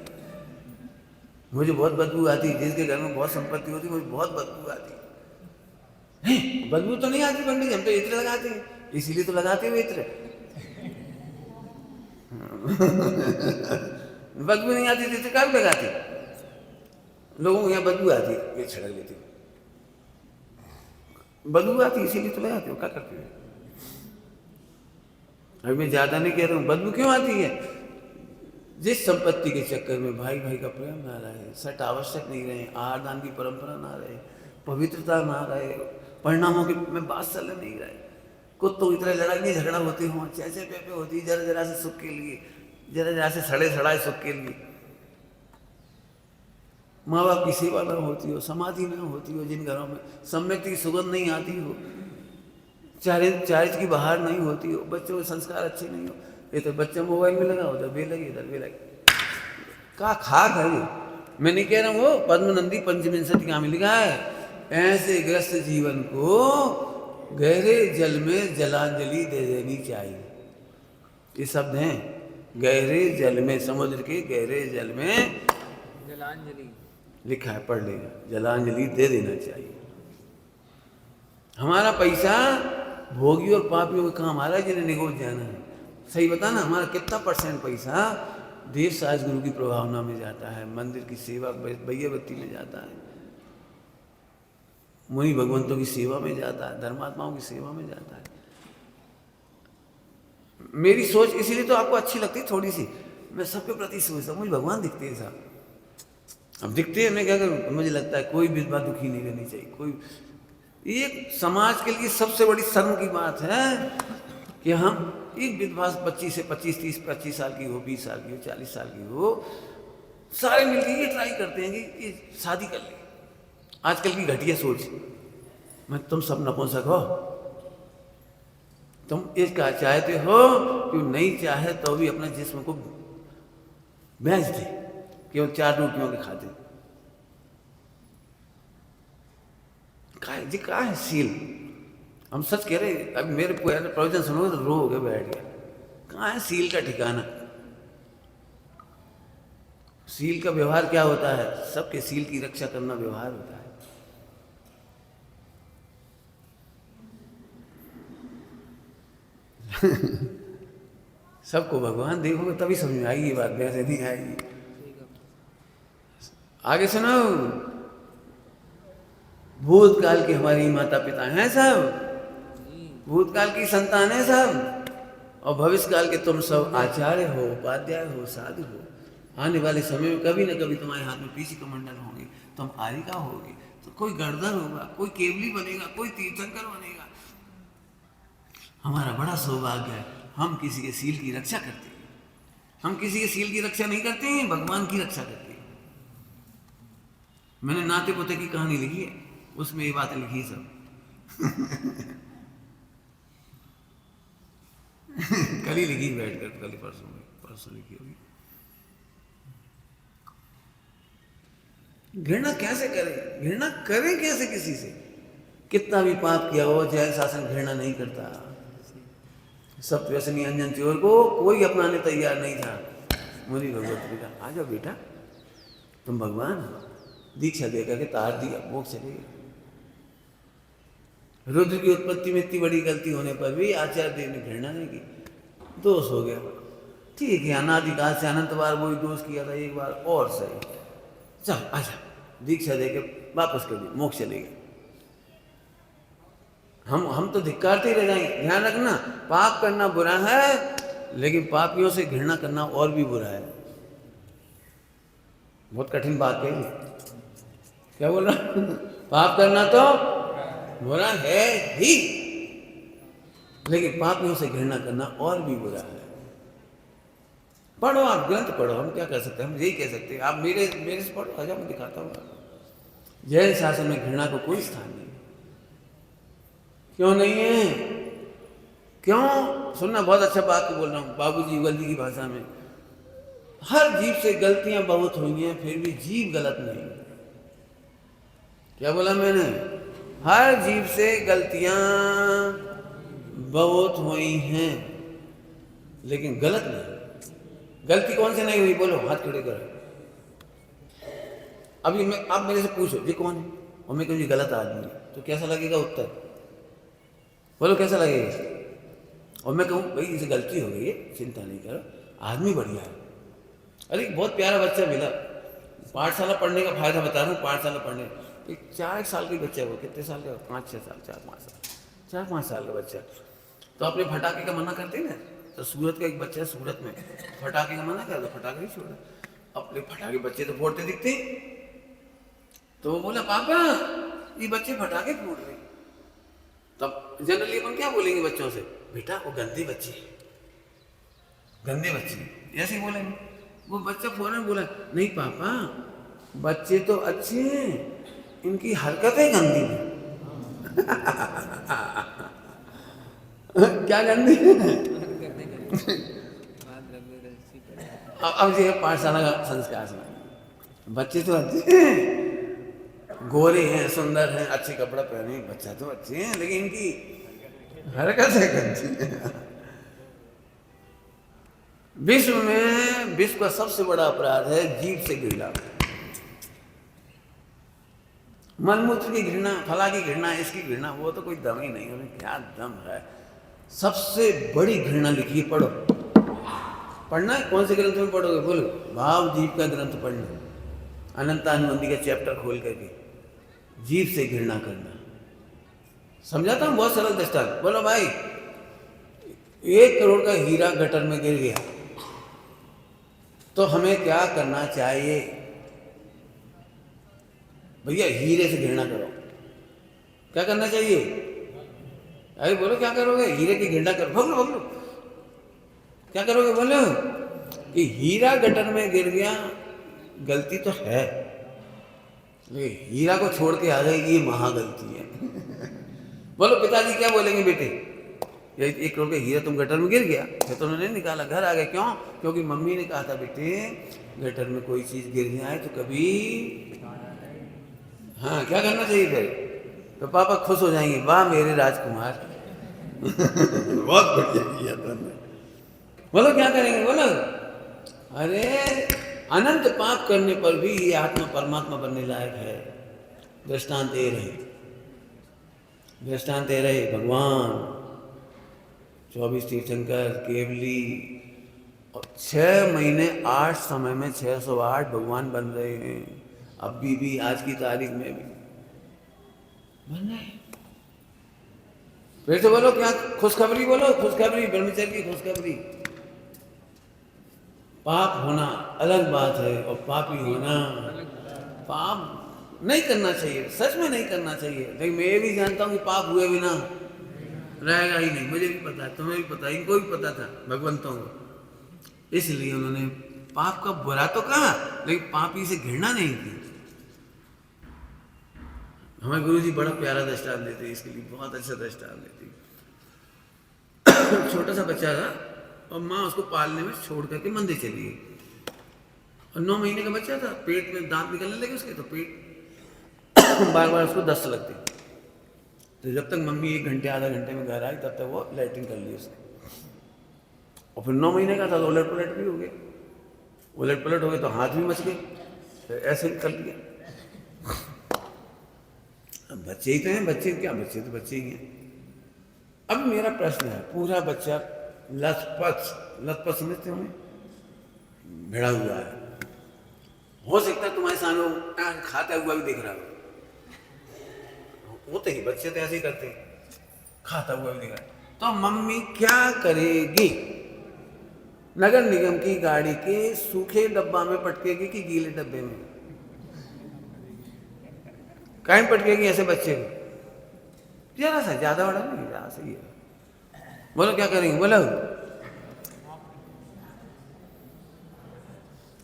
मुझे बहुत बदबू आती, जिसके घर में बहुत संपत्ति होती मुझे बहुत बदबू आती। बदबू तो नहीं आती पंडित जी, हम तो इत्र लगाते हैं, इसीलिए तो लगाते हुए इत्र। बदबू नहीं आती तो इत्र का भी लगाते। लोगों को यहाँ बदबू आती, ये छिड़क लेती, बदबू आती इसीलिए तो लगाते हो। क्या करते हो? अभी मैं ज्यादा नहीं कह रहा हूँ। बदबू क्यों आती है? जिस संपत्ति के चक्कर में भाई भाई का प्रेम ना रहे, सट आवश्यक नहीं रहे, आहार दान की परंपरा ना रहे, पवित्रता ना रहे, परिणामों के में बात्सल्य नहीं रहे, कुत्तों की तरह लड़ाई झगड़ा होती हो, चैचे पेपे होती जरा जरा से सुख के लिए, जरा जरा से सड़े सड़ाए सुख के लिए, माँ बाप की सेवा ना होती हो, समाधि ना होती हो, जिन घरों में सम्यक्ति की सुगंध नहीं आती हो, चारित्र की बाहर नहीं होती हो, बच्चों के संस्कार अच्छे नहीं हो, ये तो बच्चा मोबाइल में लगा, उधर बे लगी, इधर बे लगी, का खाक है ये। मैं नहीं कह रहा हूँ, वो पद्मनंदी पंचविंशतिका में लिखा है, ऐसे ग्रस्त जीवन को गहरे जल में जलांजलि दे देनी चाहिए। ये शब्द हैं, गहरे जल में, समुद्र के गहरे जल में जलांजलि। लिखा है, पढ़ लेगा, जलांजलि दे देना चाहिए। हमारा पैसा भोगी और पापियों के काम आ रहा है, जिन्हें निगोज जाना है। सही बता ना, हमारा कितना % पैसा देश राज गुरु की प्रभावना में जाता है, मंदिर की सेवा बैया बत्ती में जाता है, मुनि भगवंतों की सेवा में जाता है, धर्मात्माओं की सेवा में जाता है। मेरी सोच इसीलिए तो आपको अच्छी लगती थोड़ी सी, मैं सबके प्रति सोचता हूँ, मुझे भगवान दिखते हैं साहब। अब दिखते हैं, मैं क्या करूँ, मुझे लगता है कोई विधवा दुखी नहीं रहनी चाहिए। कोई, ये समाज के लिए सबसे बड़ी शर्म की बात है कि हम एक विधवा बच्ची से 25 साल की हो, 20 साल की हो, 40 साल की हो, सारे मिलकर ये ट्राई करते हैं कि ये शादी कर ले। आजकल की घटिया सोच, मैं तुम सब नपुंसक हो, तुम इसका चाहते हो कि नहीं चाहे तो भी अपने जिस्म को बेच दे केवल 4 रोटियों के खाते। का है सील, हम सच कह रहे, अभी मेरे प्रवचन सुनोगे तो रो हो गए बैठ गया। कहाँ है सील का ठिकाना? सील का व्यवहार क्या होता है? सबके सील की रक्षा करना व्यवहार होता है। सबको भगवान देखोगे तभी समझ में आएगी ये बात, वैसे नहीं आएगी। आगे सुनो, भूतकाल के हमारी माता पिता हैं सब, भूतकाल की संतान है सब, और भविष्य काल के तुम सब आचार्य हो, उपाध्याय हो, साधु हो। आने वाले समय में कभी न कभी तुम्हारे हाथ में पीसी कमंडल होंगे, तुम आरिका होगे, तो कोई गर्दन होगा, कोई केवली बनेगा, कोई तीर्थंकर बनेगा। हमारा बड़ा सौभाग्य है, हम किसी के सील की रक्षा करते हैं। हम किसी के सील की रक्षा नहीं करते हैं, भगवान की रक्षा करते हैं। मैंने नाते पोते की कहानी लिखी है, उसमें ये बातें लिखी है सब। कल ही लिखी बैठकर, कल ही परसों लिखी होगी। घृणा कैसे करें? घृणा करें कैसे किसी से? कितना भी पाप किया हो, जैन शासन घृणा नहीं करता। सब व्यसनी अंजन चोर को कोई अपनाने तैयार नहीं था। मुनि भगवत ने कहा, आ जाओ बेटा, तुम भगवान हो। दीक्षा देकर के तार दिया, मोक्ष चले गए। रुद्र की उत्पत्ति में इतनी बड़ी गलती होने पर भी आचार्य देव ने घृणा नहीं की, दोष हो गया। ठीक है, अनादिकाल से अनंत बार वही दोष किया था, एक बार और सही, चल आजा, दीक्षा देकर वापस कर दिया, मोक्ष चले गए। हम तो धिक्कारते ही रह जाएंगे। ध्यान रखना, पाप करना बुरा है, लेकिन पापियों से घृणा करना और भी बुरा है। बहुत कठिन बात कही, क्या बोल रहा? पाप करना तो बुरा है ही, लेकिन पापियों से घृणा करना और भी बुरा है। पढ़ो, आप ग्रंथ पढ़ो, हम क्या कर सकते हैं? हम यही कह सकते हैं, आप मेरे से पढ़ो, आजा मैं दिखाता हूँ। जैन शासन में घृणा को कोई स्थान नहीं। क्यों नहीं है? क्यों? सुनना, बहुत अच्छा बात बोल रहा हूँ, बाबूजी युगल जी की भाषा में। हर जीव से गलतियां बहुत हुई हैं, फिर भी जीव गलत नहीं। क्या बोला मैंने? हर जीव से गलतियां बहुत हुई हैं, लेकिन गलत नहीं। गलती कौन से नहीं हुई? बोलो, हाथ खड़े करो। अभी आप मेरे से पूछो ये कौन है, और मैं कहूँ ये गलत आदमी है, तो कैसा लगेगा उत्तर? बोलो कैसा लगेगा? और मैं कहूँ भाई इसे गलती हो गई है, चिंता नहीं करो, आदमी बढ़िया है। अरे बहुत प्यारा बच्चा मिला, पाठशाला पढ़ने का फायदा बता रहा हूँ। पाठशाला पढ़ने, एक 4 साल का बच्चा, वो कितने साल का? 5-6 साल, 4-5 साल का बच्चा। तो अपने फटाके का मना करते हैं ना, तो सूरत का एक बच्चा है, सूरत में फटाके का मना कर दो, फटाके नहीं छोड़ा। अपने फटाके बच्चे तो फोड़ते दिखते, तो वो बोला पापा ये बच्चे फटाके फोड़ रहे। तब जनरली अपन क्या बोलेंगे बच्चों से? बेटा वो गंदे बच्चे, गंदे बच्चे, ऐसे ही बोलेंगे। वो बच्चा फौरन बोला, नहीं पापा बच्चे तो अच्छे हैं, इनकी हरकतें गंदी हैं। क्या गंदी है? अब ये पाठशाला का संस्कार सुना। बच्चे तो अच्छे हैं, गोरे हैं, सुंदर हैं, अच्छे कपड़ा पहने, बच्चा तो अच्छे हैं, लेकिन इनकी हरकत है गंदी है। विश्व का सबसे बड़ा अपराध है जीभ से घृणा। मलमूत्र की घृणा, फला की घृणा, इसकी घृणा, वो तो कोई दम ही नहीं, उन्हें क्या दम है। सबसे बड़ी घृणा लिखी, पढ़ो। पढ़ना है, कौन से ग्रंथ में पढ़ोगे बोलो? भाव जीव का ग्रंथ पढ़ना, अनंतानुबंधी का चैप्टर खोल करके, जीव से घृणा करना। समझाता हूँ, बहुत सरल दृष्टांत। बोलो भाई, 1 करोड़ का हीरा गटर में गिर गया तो हमें क्या करना चाहिए? भैया हीरे से घृणा करो। क्या करना चाहिए? अरे बोलो क्या करोगे? हीरे की घृणा करो। भगलो भगलो, क्या करोगे बोलो? कि हीरा गटर में गिर गया, गलती तो है, लेकिन हीरा को छोड़ के आ जाएगी, ये महागलती है। बोलो पिताजी क्या बोलेंगे? बेटे ये 1 करोड़ का हीरा तुम गटर में गिर गया, फिर तो उन्होंने निकाला, घर आ गए। क्यों? क्योंकि मम्मी ने कहा था बेटे गटर में कोई चीज गिर जाए तो कभी, हाँ क्या करना चाहिए फिर? तो पापा खुश हो जाएंगे, वाह मेरे राजकुमार। बहुत बढ़िया किया तुमने। बोलो क्या करेंगे? बोलो अरे अनंत पाप करने पर भी ये आत्मा परमात्मा बनने लायक है। दृष्टांत दे रहे, दृष्टांत दे रहे भगवान 24 तीर्थंकर, केवली, और 6 महीने 8 समय में 608 भगवान बन रहे हैं। अभी भी आज की तारीख में भी बन रहे हैं। फिर से बोलो क्या खुशखबरी? बोलो खुशखबरी, ब्रह्मचर्य की खुशखबरी। पाप होना अलग बात है और पापी होना, पाप नहीं करना चाहिए, सच में नहीं करना चाहिए। लेकिन मैं ये भी जानता हूँ कि पाप हुए बिना रहेगा ही नहीं। मुझे भी पता है, तुम्हें भी पता है, इनको भी पता था, भगवंतों को। इसलिए उन्होंने पाप का बुरा तो कहा, लेकिन पापी से घृणा नहीं की। हमें गुरु जी बड़ा प्यारा दृष्टांत देते हैं इसके लिए, बहुत अच्छा दृष्टांत देते हैं। छोटा सा बच्चा था और माँ उसको पालने में छोड़ करके मंदिर चली गई, और 9 महीने का बच्चा था, पेट में दांत निकलने लगे उसके, तो पेट बार बार उसको दस्त लगती। तो जब तक मम्मी 1 घंटे आधा घंटे में घर आई, तब तक वो लैट्रिन कर ली उसने। और फिर 9 महीने का था तो उलट पलट भी हो गए, उलट पलट हो गए तो हाथ भी मच गए, तो ऐसे ही कर लिया। अब बच्चे ही तो हैं, बच्चे क्या, बच्चे तो बच्चे ही हैं। अब मेरा प्रश्न है, पूरा बच्चा लथपथ समझते होंगे, भिड़ा हुआ है, हो सकता है तुम्हारे सामने खाता हुआ भी दिख रहा हो। होते ही बच्चे तो ऐसे ही करते हैं, खाता हुआ भी दिख रहा है, तो मम्मी क्या करेगी? नगर निगम की गाड़ी के सूखे डब्बा में पटकेगी कि गीले डब्बे में? कहीं पटकेगी ऐसे बच्चे को? जरा सा, ज्यादा बड़ा नहीं, जरा सा ही है। बोलो क्या करेंगे? बोलो।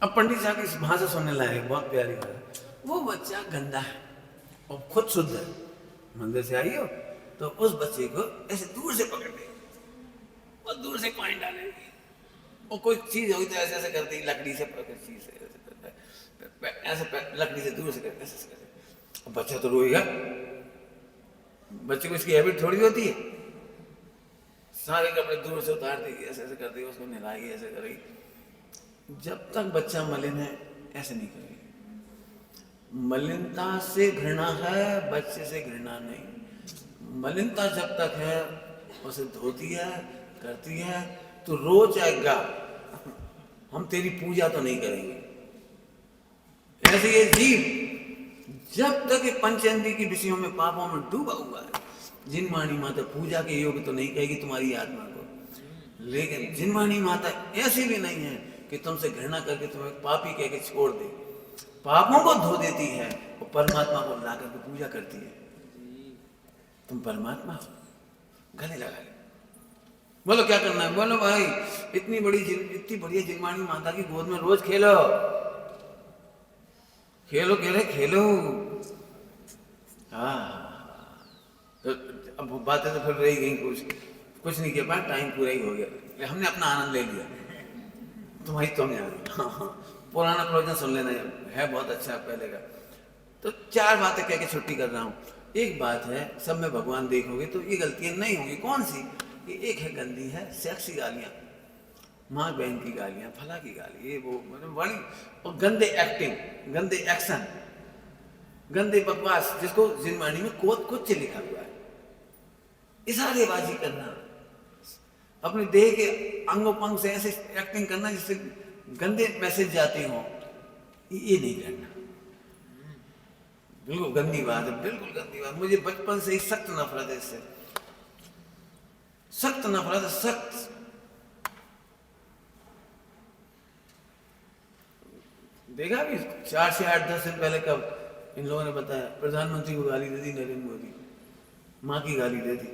अब पंडित साहब की भाषा सुनने लायक, बहुत प्यारी भाषा। वो बच्चा गंदा है और खुद शुद्ध है, मंदिर से आई हो तो उस बच्चे को ऐसे दूर से पकड़ ले और दूर से पानी डालेगी, और कोई चीज होगी तो ऐसे ऐसे करती, लकड़ी से पकड़, चीज से ऐसे लकड़ी से दूर से करते, ऐसे करते। अब बच्चा तो रोएगा, बच्चे को इसकी हैबिट थोड़ी होती है। सारे कपड़े दूर से उतार देगी, ऐसे ऐसे कर देगी, उसको नहलाएगी, ऐसे करेगी। जब तक बच्चा मलिन है ऐसे नहीं करेगी। मलिनता से घृणा है, बच्चे से घृणा नहीं। मलिनता जब तक है उसे धोती है, करती है, तो रोज आएगा हम तेरी पूजा तो नहीं करेंगे। ऐसे ये जीव जब तक ये पंचेंद्रिय की विषयों में, पापों में डूबा हुआ है, जिनवाणी माता पूजा के योग्य तो नहीं कहेगी तुम्हारी आत्मा को, लेकिन जिनवाणी माता ऐसी भी नहीं है कि तुमसे घृणा करके तुम्हें पापी कह के छोड़ दे। पापों को धो देती है और परमात्मा को ला करके पूजा करती है। तुम परमात्मा हो, गले लगा ले। बोलो क्या करना है? बोलो भाई, इतनी बढ़िया जिनवाणी माता की गोद में रोज खेलो, खेलो कह रहे, खेलो। हाँ, तो अब बातें तो फिर रही गई, कुछ नहीं किया, टाइम पूरा ही हो गया, हमने अपना आनंद ले लिया। तुम्हारी तुम यार, हाँ हाँ, पुराना प्रवचन सुन लेना है बहुत अच्छा पहले का। तो चार बातें कह के छुट्टी कर रहा हूँ। एक बात है, सब में भगवान देखोगे तो ये गलतियाँ नहीं होंगी। कौन सी? ये एक है गंदी है सेक्सी गालियाँ, माँ बहन की गालियाँ, फला की गाली, ये वो मतलब बड़ी, और गंदे एक्टिंग, गंदे एक्शन, गंदे बकवास, जिसको जिनवाणी में कोत कुछ लिखा हुआ है, इशारेबाजी करना, अपने देह के अंगों पंग से ऐसे एक्टिंग करना जिससे गंदे मैसेज जाते हों, ये नहीं करना। बिल्कुल गंदी बात है, बिल्कुल गंदी बात। मुझे बचपन से ही सख्त नफरत है इससे, सख्त नफरत है, सख्त। देखा भी 4 से 8-10 दिन पहले कब इन लोगों ने बताया, प्रधानमंत्री को गाली दे दी नरेंद्र मोदी, माँ की गाली दे दी।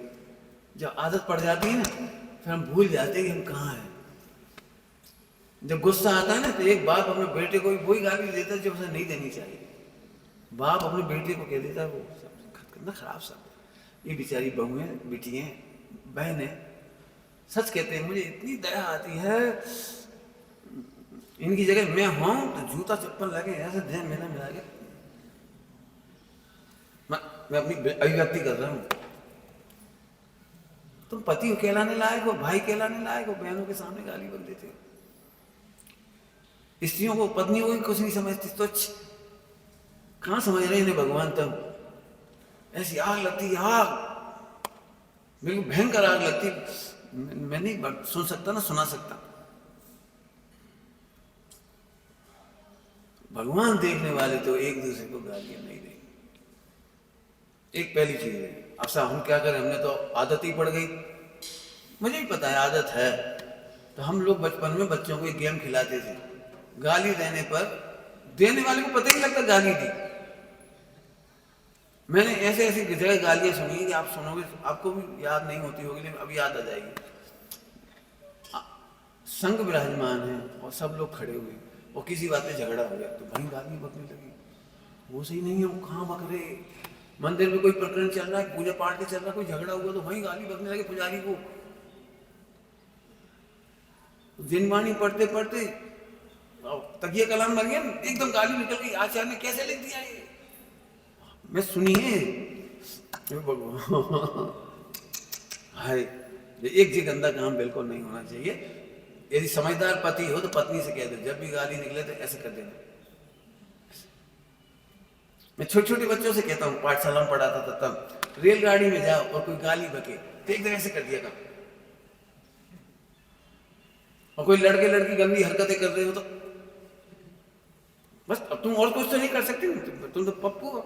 जब आदत पड़ जाती है ना, फिर हम भूल जाते हैं कि हम कहाँ हैं। जब गुस्सा आता है ना, तो एक बाप अपने बेटे को वही गाली देता है जो उसे नहीं देनी चाहिए। बाप अपने बेटे को कह देता है वो कितना खराब शब्द। ये बेचारी बहुएं, बेटियां, बहनें सच कहते हैं, मुझे इतनी दया आती है, इनकी जगह मैं हूं तो जूता चप्पल लगे ऐसे ध्यान मेरा मिला के मैं अपनी अभिव्यक्ति कर रहा हूं। तुम पति को कहलाने लायक हो, भाई कहलाने लायक हो, बहनों के सामने गाली बक देते हो। स्त्रियों को, पत्नियों को कुछ नहीं समझती, तुच्छ। कहां समझ रहे इन्हें भगवान? तब ऐसी आग लगती, आग बिल्कुल भयंकर आग लगती। मैं नहीं सुन सकता ना सुना सकता। भगवान देखने वाले तो एक दूसरे को गालियां नहीं देंगे। एक पहली चीज है। अब साहब हम क्या करें, हमने तो आदत ही पड़ गई। मुझे भी पता है आदत है। तो हम लोग बचपन में बच्चों को एक गेम खिलाते थे, गाली देने पर देने वाले को पता ही लगता गाली दी। मैंने ऐसे ऐसी जगह गालियां सुनी कि आप सुनोगे आपको भी याद नहीं होती होगी, लेकिन अभी याद आ जाएगी। संघ विराजमान है और सब लोग खड़े हुए और किसी बात पे झगड़ा हो गया तो भाई गाली बकने लगी। वो सही नहीं है, वो कहाँ बक रहे। मंदिर में कोई प्रकरण चल रहा है, पूजा पाठ के चल रहा है, कोई झगड़ा हुआ तो वहीं गाली बकने लगे पुजारी को। जिनवाणी पढ़ते पढ़ते तकिया कलाम बन गया, एकदम गाली निकल गई। आचार्य ने कैसे लिख दिया ये? मैं सुनिए हाय, एक जी गंदा काम बिल्कुल नहीं होना चाहिए। यदि समझदार पति हो तो पत्नी से कह दो, जब भी गाली निकले तो ऐसे कर देना। मैं छोटे छोटे बच्चों से कहता हूँ, पाठशाला में पढ़ाता था तब, रेलगाड़ी में जाओ और कोई गाली बके तो एकदम ऐसे कर दिया काम। और कोई लड़के लड़की गंदी हरकतें कर रहे हो तो बस, अब तुम और कुछ तो नहीं कर सकते, तुम तो पप्पू हो।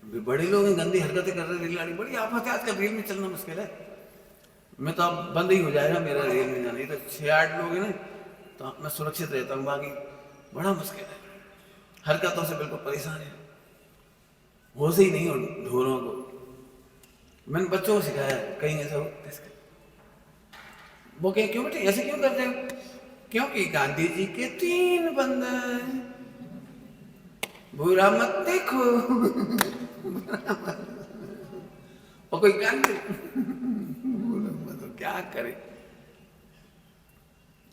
बड़े लोग गंदी हरकतें कर रहे, रेलगाड़ी बड़ी आफत है आजकल, रेल में चलना मुश्किल है। मैं तो अब बंद ही हो जाएगा मेरा रेल में जाना। ये तो 6-8 लोग हैं ना, तो मैं सुरक्षित रहता हूँ, बाकी बड़ा मुश्किल है। हरकतों से बिल्कुल परेशान है, होश ही नहीं हो ढोरों को। मैंने बच्चों को सिखाया, कहीं ऐसा हो वो कहें क्यों बेटे ऐसे क्यों करते हो? क्योंकि गांधी जी के 3 बंदे, बुरा मत देखो और कोई गांधी तो क्या करे,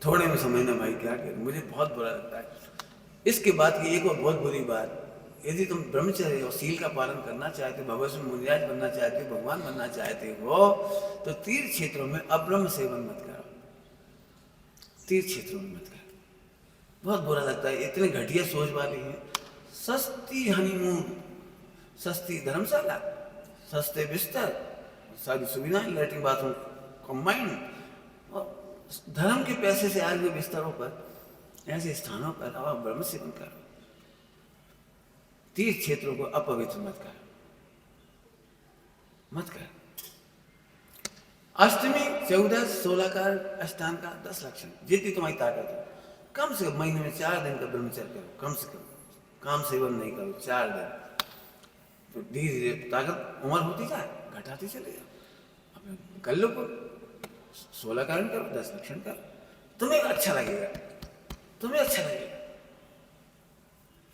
थोड़े में समझना भाई क्या करे। मुझे बहुत बुरा लगता है। इसके बाद की एक और बहुत बुरी बात, यदि तुम ब्रह्मचर्य और सील का पालन करना चाहते हो, भगवत में मुनिराज बनना चाहते हो, भगवान बनना चाहते हो, तो तीर्थ क्षेत्रों में अब्रह्म सेवन मत करो। तीर्थ क्षेत्रों में मत करो, बहुत बुरा लगता है। इतने घटिया सोच वाले हैं। सस्ती हनीमून, सस्ती धर्मशाला, सस्ते बिस्तर, सारी सुविधाएं, लैट्रिन बाथरूम कंबाइंड, और धर्म के पैसे से आए हुए बिस्तरों पर, ऐसे स्थानों पर आप ब्रह्म सेवन करो। तीर्थ क्षेत्रों को अपवित्र मत कर, मत कर। अष्टमी 14-16 का अष्टांग का 10 लक्षण, जितनी तुम्हारी ताकत है, कम से कम महीने में 4 दिन का ब्रह्मचर्य करो, कम से कम। काम सेवन नहीं करो 4 दिन, तो धीरे धीरे ताकत उम्र होती जाए, घटाती चले जाओ। अब कर लो, 16 कारण करो, 10 लक्षण करो, तुम्हें अच्छा लगेगा, तुम्हें अच्छा लगेगा।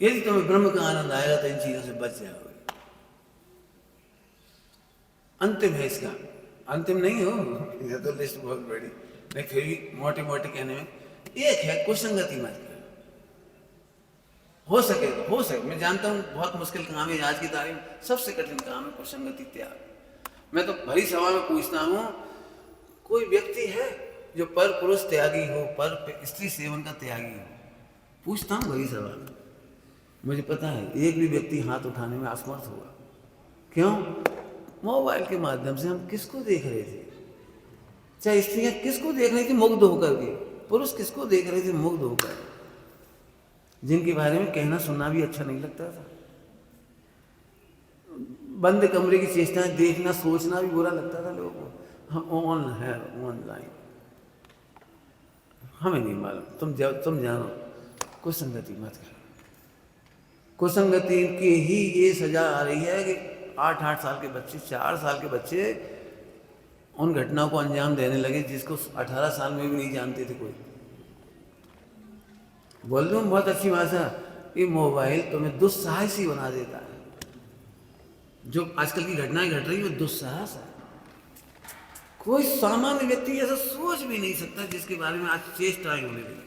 यदि तुम्हें ब्रह्म का आनंद आएगा तो इन चीजों से बच जाओगे। अंतिम है इसका, अंतिम नहीं हो, यह तो लिस्ट बहुत बड़ी, लेकिन फिर भी मोटे मोटे कहने में एक है कुसंगति मत करो। हो सके मैं जानता हूँ बहुत मुश्किल काम है, आज की तारीख में सबसे कठिन काम है कुसंगति त्याग। मैं तो भरी सभा में पूछता हूँ, कोई व्यक्ति है जो पर पुरुष त्यागी हो, पर स्त्री सेवन का त्यागी हो? पूछता हूँ भरी सभा में। मुझे पता है एक भी व्यक्ति हाथ उठाने में असमर्थ होगा। क्यों? मोबाइल के माध्यम से हम किसको देख रहे थे? चाहे स्त्रियां किसको देख रही थी मुग्ध होकर के, पुरुष किसको देख रहे थे मुग्ध होकर, जिनके बारे में कहना सुनना भी अच्छा नहीं लगता था। बंद कमरे की चेष्टाएं देखना सोचना भी बुरा लगता था लोगों को। हम ऑन है ऑनलाइन, हमें नहीं मालूम, तुम जानो। कुसंगति मत करो। कुसंगति की ही ये सजा आ रही है कि 8-8 साल के बच्चे, 4 साल के बच्चे उन घटनाओं को अंजाम देने लगे जिसको 18 साल में भी नहीं जानते थे कोई। बोल दूँ बहुत अच्छी भाषा, ये मोबाइल तुम्हें दुस्साहसी बना देता है। जो आजकल की घटनाएं घट रही है वो दुस्साहस है। कोई सामान्य व्यक्ति ऐसा सोच भी नहीं सकता जिसके बारे में आज चेष्टाएं होने लगी।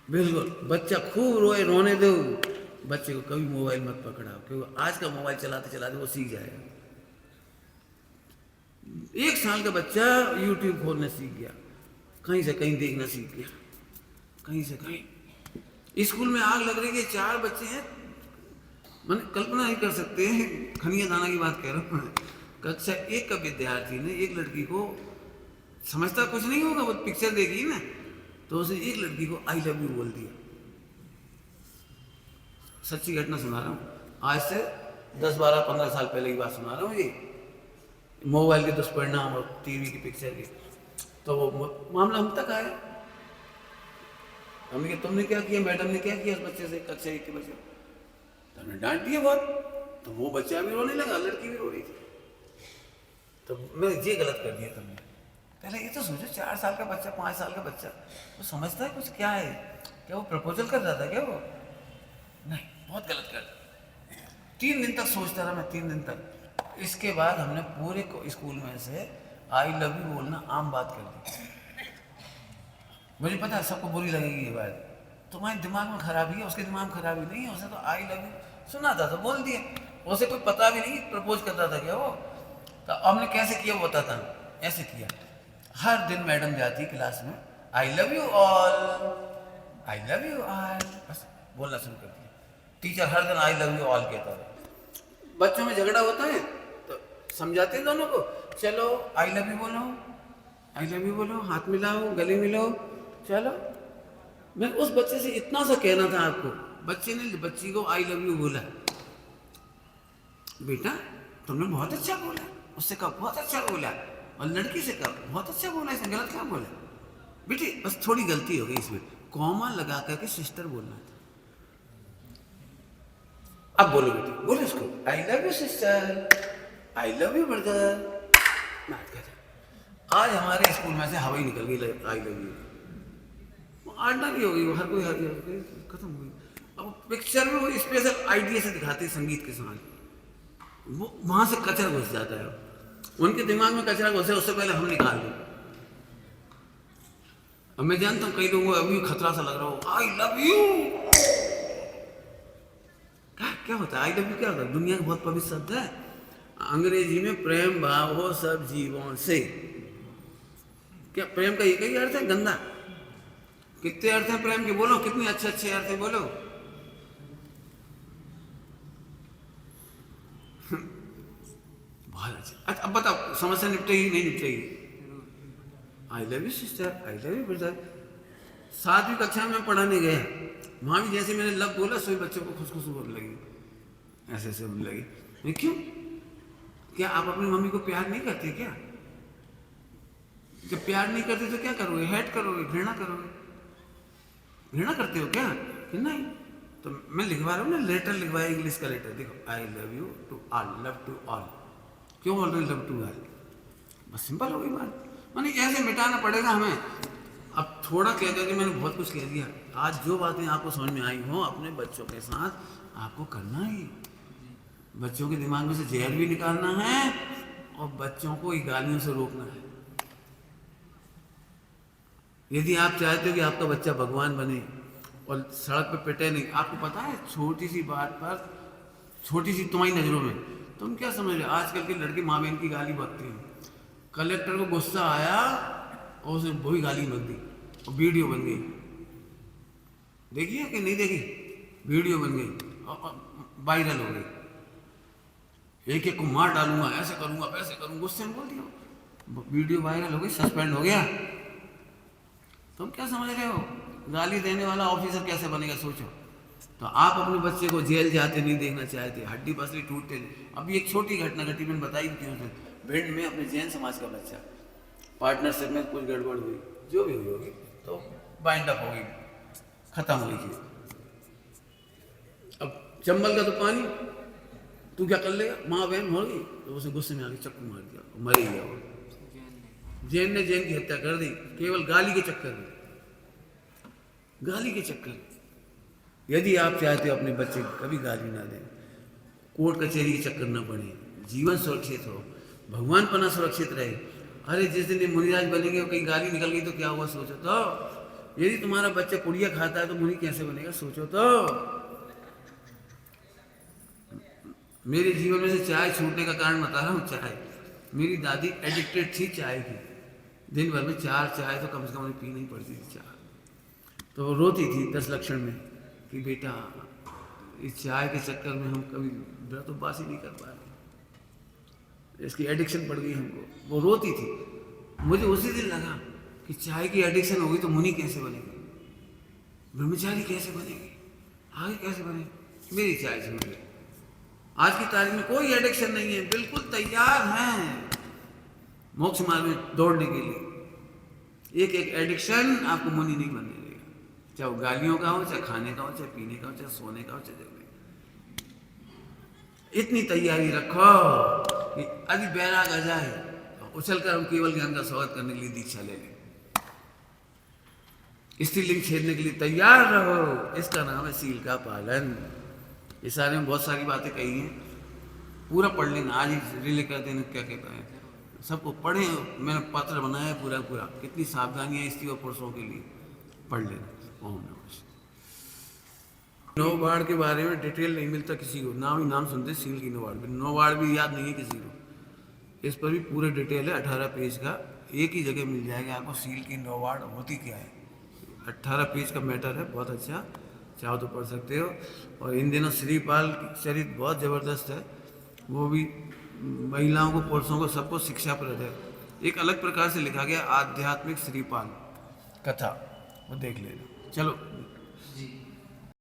बिल्कुल, बच्चा खूब रोए, रोने दो, बच्चे को कभी मोबाइल मत पकड़ाओ, क्योंकि आज का मोबाइल चलाते चलाते वो सीख जाएगा। 1 साल का बच्चा यूट्यूब खोलना सीख गया, कहीं से कहीं देखना सीख गया, कहीं से कहीं। स्कूल में आग लग रही है, 4 बच्चे हैं, मैंने कल्पना नहीं कर सकते हैं, खनिया दाना की बात कह रहा हूँ। कक्षा 1 का विद्यार्थी ने एक लड़की को, समझता कुछ नहीं होगा, वो पिक्चर देखी ना, तो उसे एक लड़की को आई लव यू बोल दिया। सच्ची घटना सुना रहा हूँ, आज से 10-12-15 साल पहले की बात सुना रहा हूँ। ये मोबाइल के दुष्परिणाम और टीवी की पिक्चर की, तो वो मामला हम तक आया। हमने कहा तुमने क्या किया, मैडम ने क्या किया उस बच्चे से, कक्षा 1 के बच्चे? तो हमने डांट दिया बहुत, तो वो बच्चा भी रोने लगा, लड़की भी रो रही थी। तो मैं ये गलत कर दिया तुमने। पहले ये तो सोचो, 4 साल का बच्चा, 5 साल का बच्चा, वो समझता है कुछ क्या है? क्या वो प्रपोजल कर रहा था क्या वो? नहीं, बहुत गलत कर। 3 दिन तक सोचता रहा मैं, 3 दिन तक। इसके बाद हमने पूरे स्कूल में से आई लव यू बोलना आम बात कर दी। मुझे पता है सबको बुरी लगेगी ये बात, तुम्हारे दिमाग में खराबी है, उसके दिमाग में खराबी नहीं है। उसे तो आई लव यू सुना था तो बोल दिया, उसे कोई पता भी नहीं प्रपोज करता था क्या वो। तो हमने कैसे किया वो बताता हूँ। ऐसे किया, हर दिन मैडम जाती क्लास में, आई love you all, I love you all, बस बोलना शुरू कर दिया। टीचर हर दिन आई लव यू ऑल कहता है। बच्चों में झगड़ा होता है तो समझाते दोनों को, चलो आई लव यू बोलो, आई लव यू बोलो, हाथ मिलाओ, गले मिलाओ, चलो। मैं उस बच्चे से इतना सा कहना था आपको, बच्चे ने बच्ची को आई लव यू बोला, बेटा तुमने बहुत अच्छा बोला, उससे कहा बहुत अच्छा बोला, और लड़की से कहा बहुत अच्छा बोला, इसने गलत क्या बोला? बेटी बस थोड़ी गलती हो गई इसमें, कॉमा लगा करके सिस्टर बोलना था। अब बोलो बेटी, बोलो उसको, आई love you sister, I love you brother. बात कर, आज हमारे स्कूल में से हवा ही निकल गई आई लव यू, आडना भी हो गई, हर कोई खत्म हो गई। अब पिक्चर में वो स्पेशल आइडिया से दिखाते हैं संगीत के साथ, वो वहां से कचरा घुस जाता है, उनके दिमाग में कचरा घुसे उससे पहले हम निकाल दें। अब मैं जानता हूँ कई लोगों को अभी खतरा सा लग रहा हो, आई लव यू क्या होता है? आई लव यू क्या होता है? दुनिया का बहुत पवित्र शब्द है, अंग्रेजी में प्रेम भाव हो सब जीवों से। क्या प्रेम का एक ही अर्थ है? गंदा। कितने अर्थ हैं प्रेम के? बोलो, कितने अच्छे अच्छे अर्थ हैं, बोलो। बहुत अच्छे। अच्छा अब बताओ, समस्या निपटेगी नहीं निपटेगी? I love you sister, I love you brother. 7वीं कक्षा में पढ़ाने गया, वहां भी जैसे मैंने लव बोला सभी बच्चों को खुशखुश होने लगी, ऐसे ऐसे होने लगी। क्यों? क्या आप अपनी मम्मी को प्यार नहीं करते क्या? जब प्यार नहीं करते तो क्या करोगे? हेट करोगे, घृणा करोगे। घृणा करते हो क्या? कि नहीं। तो मैं लिखवा रहा हूँ ना, लेटर लिखवाया, इंग्लिश का लेटर, देखो, I love you to all, love to all. क्यों बोल रहे लव टू ऑल? बस सिंपल हो गई बात। माने ऐसे मिटाना पड़ेगा हमें। अब थोड़ा कह करके मैंने बहुत कुछ कह दिया। आज जो बातें आपको समझ में आई हो, अपने बच्चों के साथ आपको करना ही, बच्चों के दिमाग में से जहर भी निकालना है और बच्चों को गालियों से रोकना है। यदि आप चाहते हो कि आपका बच्चा भगवान बने और सड़क पे पिटे नहीं, आपको पता है छोटी सी बात पर, छोटी सी तुम्हारी नज़रों में, तुम क्या समझ रहे हो? आजकल के लड़के माँ बहन की गाली बकते हैं। कलेक्टर को गुस्सा आया और उसे वही गाली बक दी और वीडियो बन गई। देखिए कि नहीं देखी? वीडियो बन गई और वायरल हो गई। एक एक को मार डालूंगा, ऐसे करूंगा, वैसे करूंगा, गुस्से में बोल दिया, वीडियो वायरल हो गई, सस्पेंड हो गया। तुम क्या समझ रहे हो? गाली देने वाला ऑफिसर कैसे बनेगा, सोचो। तो आप अपने बच्चे को जेल जाते नहीं देखना चाहते, हड्डी पसली टूटते नहीं। अभी एक छोटी घटना घटी, मैंने बताई थी उसे, भिंड में अपने जैन समाज का बच्चा, पार्टनरशिप में कुछ गड़बड़ हुई, जो भी हुई होगी, तो बाइंड अप हो गई, खत्म हुई थी। अब चंबल का तो पानी, तू क्या कर लेगा, माँ बहन हो गई, तो उसे गुस्से में आके चक्कू मार दिया, मर ही गया वो। जैन ने जैन की हत्या कर दी, केवल गाली के चक्कर में, गाली के चक्कर। यदि आप चाहते हो अपने बच्चे कभी गाली ना दें, कोर्ट कचहरी के चक्कर ना पड़े, जीवन सुरक्षित हो, भगवान पना सुरक्षित रहे। अरे जिस दिन ये मुनिराज बनेंगे और कहीं गाली निकल गई तो क्या हुआ, सोचो तो। यदि तुम्हारा बच्चा पुड़िया खाता है तो मुनि कैसे बनेगा, सोचो तो। मेरे जीवन में से चाय छूटने का कारण बता रहा हूँ। चाय, मेरी दादी एडिक्टेड थी चाय की, दिन भर में 4 चाय तो कम से कम उन्हें पीनी पड़ती थी, 4। तो वो रोती थी 10 लक्षण में कि बेटा इस चाय के चक्कर में हम कभी व्रत उपवास ही नहीं कर पाए, इसकी एडिक्शन पड़ गई हमको। वो रोती थी। मुझे उसी दिन लगा कि चाय की एडिक्शन होगी तो मुनि कैसे बनेगी, ब्रह्मचारी कैसे बनेगी, आगे कैसे बनेगी। मेरी चाय छूट गई। आज की तारीख में कोई एडिक्शन नहीं है, बिल्कुल तैयार हैं मोक्ष मार्ग में दौड़ने के लिए। एक एक एडिक्शन आपको मुनि नहीं बनने देगा, चाहे वो गालियों का हो, चाहे खाने का हो, चाहे पीने का हो, चाहे सोने का हो, चाहे जगने का। इतनी तैयारी रखो कि अभी बैराग आ जाए उछल कर हम केवल ज्ञान का स्वागत करने के लिए दीक्षा ले लें, स्त्रीलिंग छेदने के लिए तैयार रहो। इसका नाम है सील का पालन। इस सारे में बहुत सारी बातें कही हैं, पूरा पढ़ लेना, आज ही रिले कर देना क्या कहता है, सबको पढ़े। मैंने पत्र बनाया पूरा पूरा, कितनी सावधानियां स्त्री और पुरुषों के लिए, पढ़ लेना। ओम नमः। नौबाड़ के बारे में डिटेल नहीं मिलता किसी को, नाम ही नाम सुनते सील की नौबाड़, नौबाड़ भी याद नहीं है किसी को। इस पर भी पूरे डिटेल है 18 पेज का, एक ही जगह मिल जाएगा आपको सील की नौबाड़ होती क्या है। 18 पेज का मैटर है, बहुत अच्छा, चाहो तो पढ़ सकते हो। और इन दिनों श्रीपाल की चरित्र बहुत ज़बरदस्त है, वो भी महिलाओं को, पुरुषों को, सबको शिक्षाप्रद है। एक अलग प्रकार से लिखा गया आध्यात्मिक श्रीपाल कथा, वो देख लेना। चलो।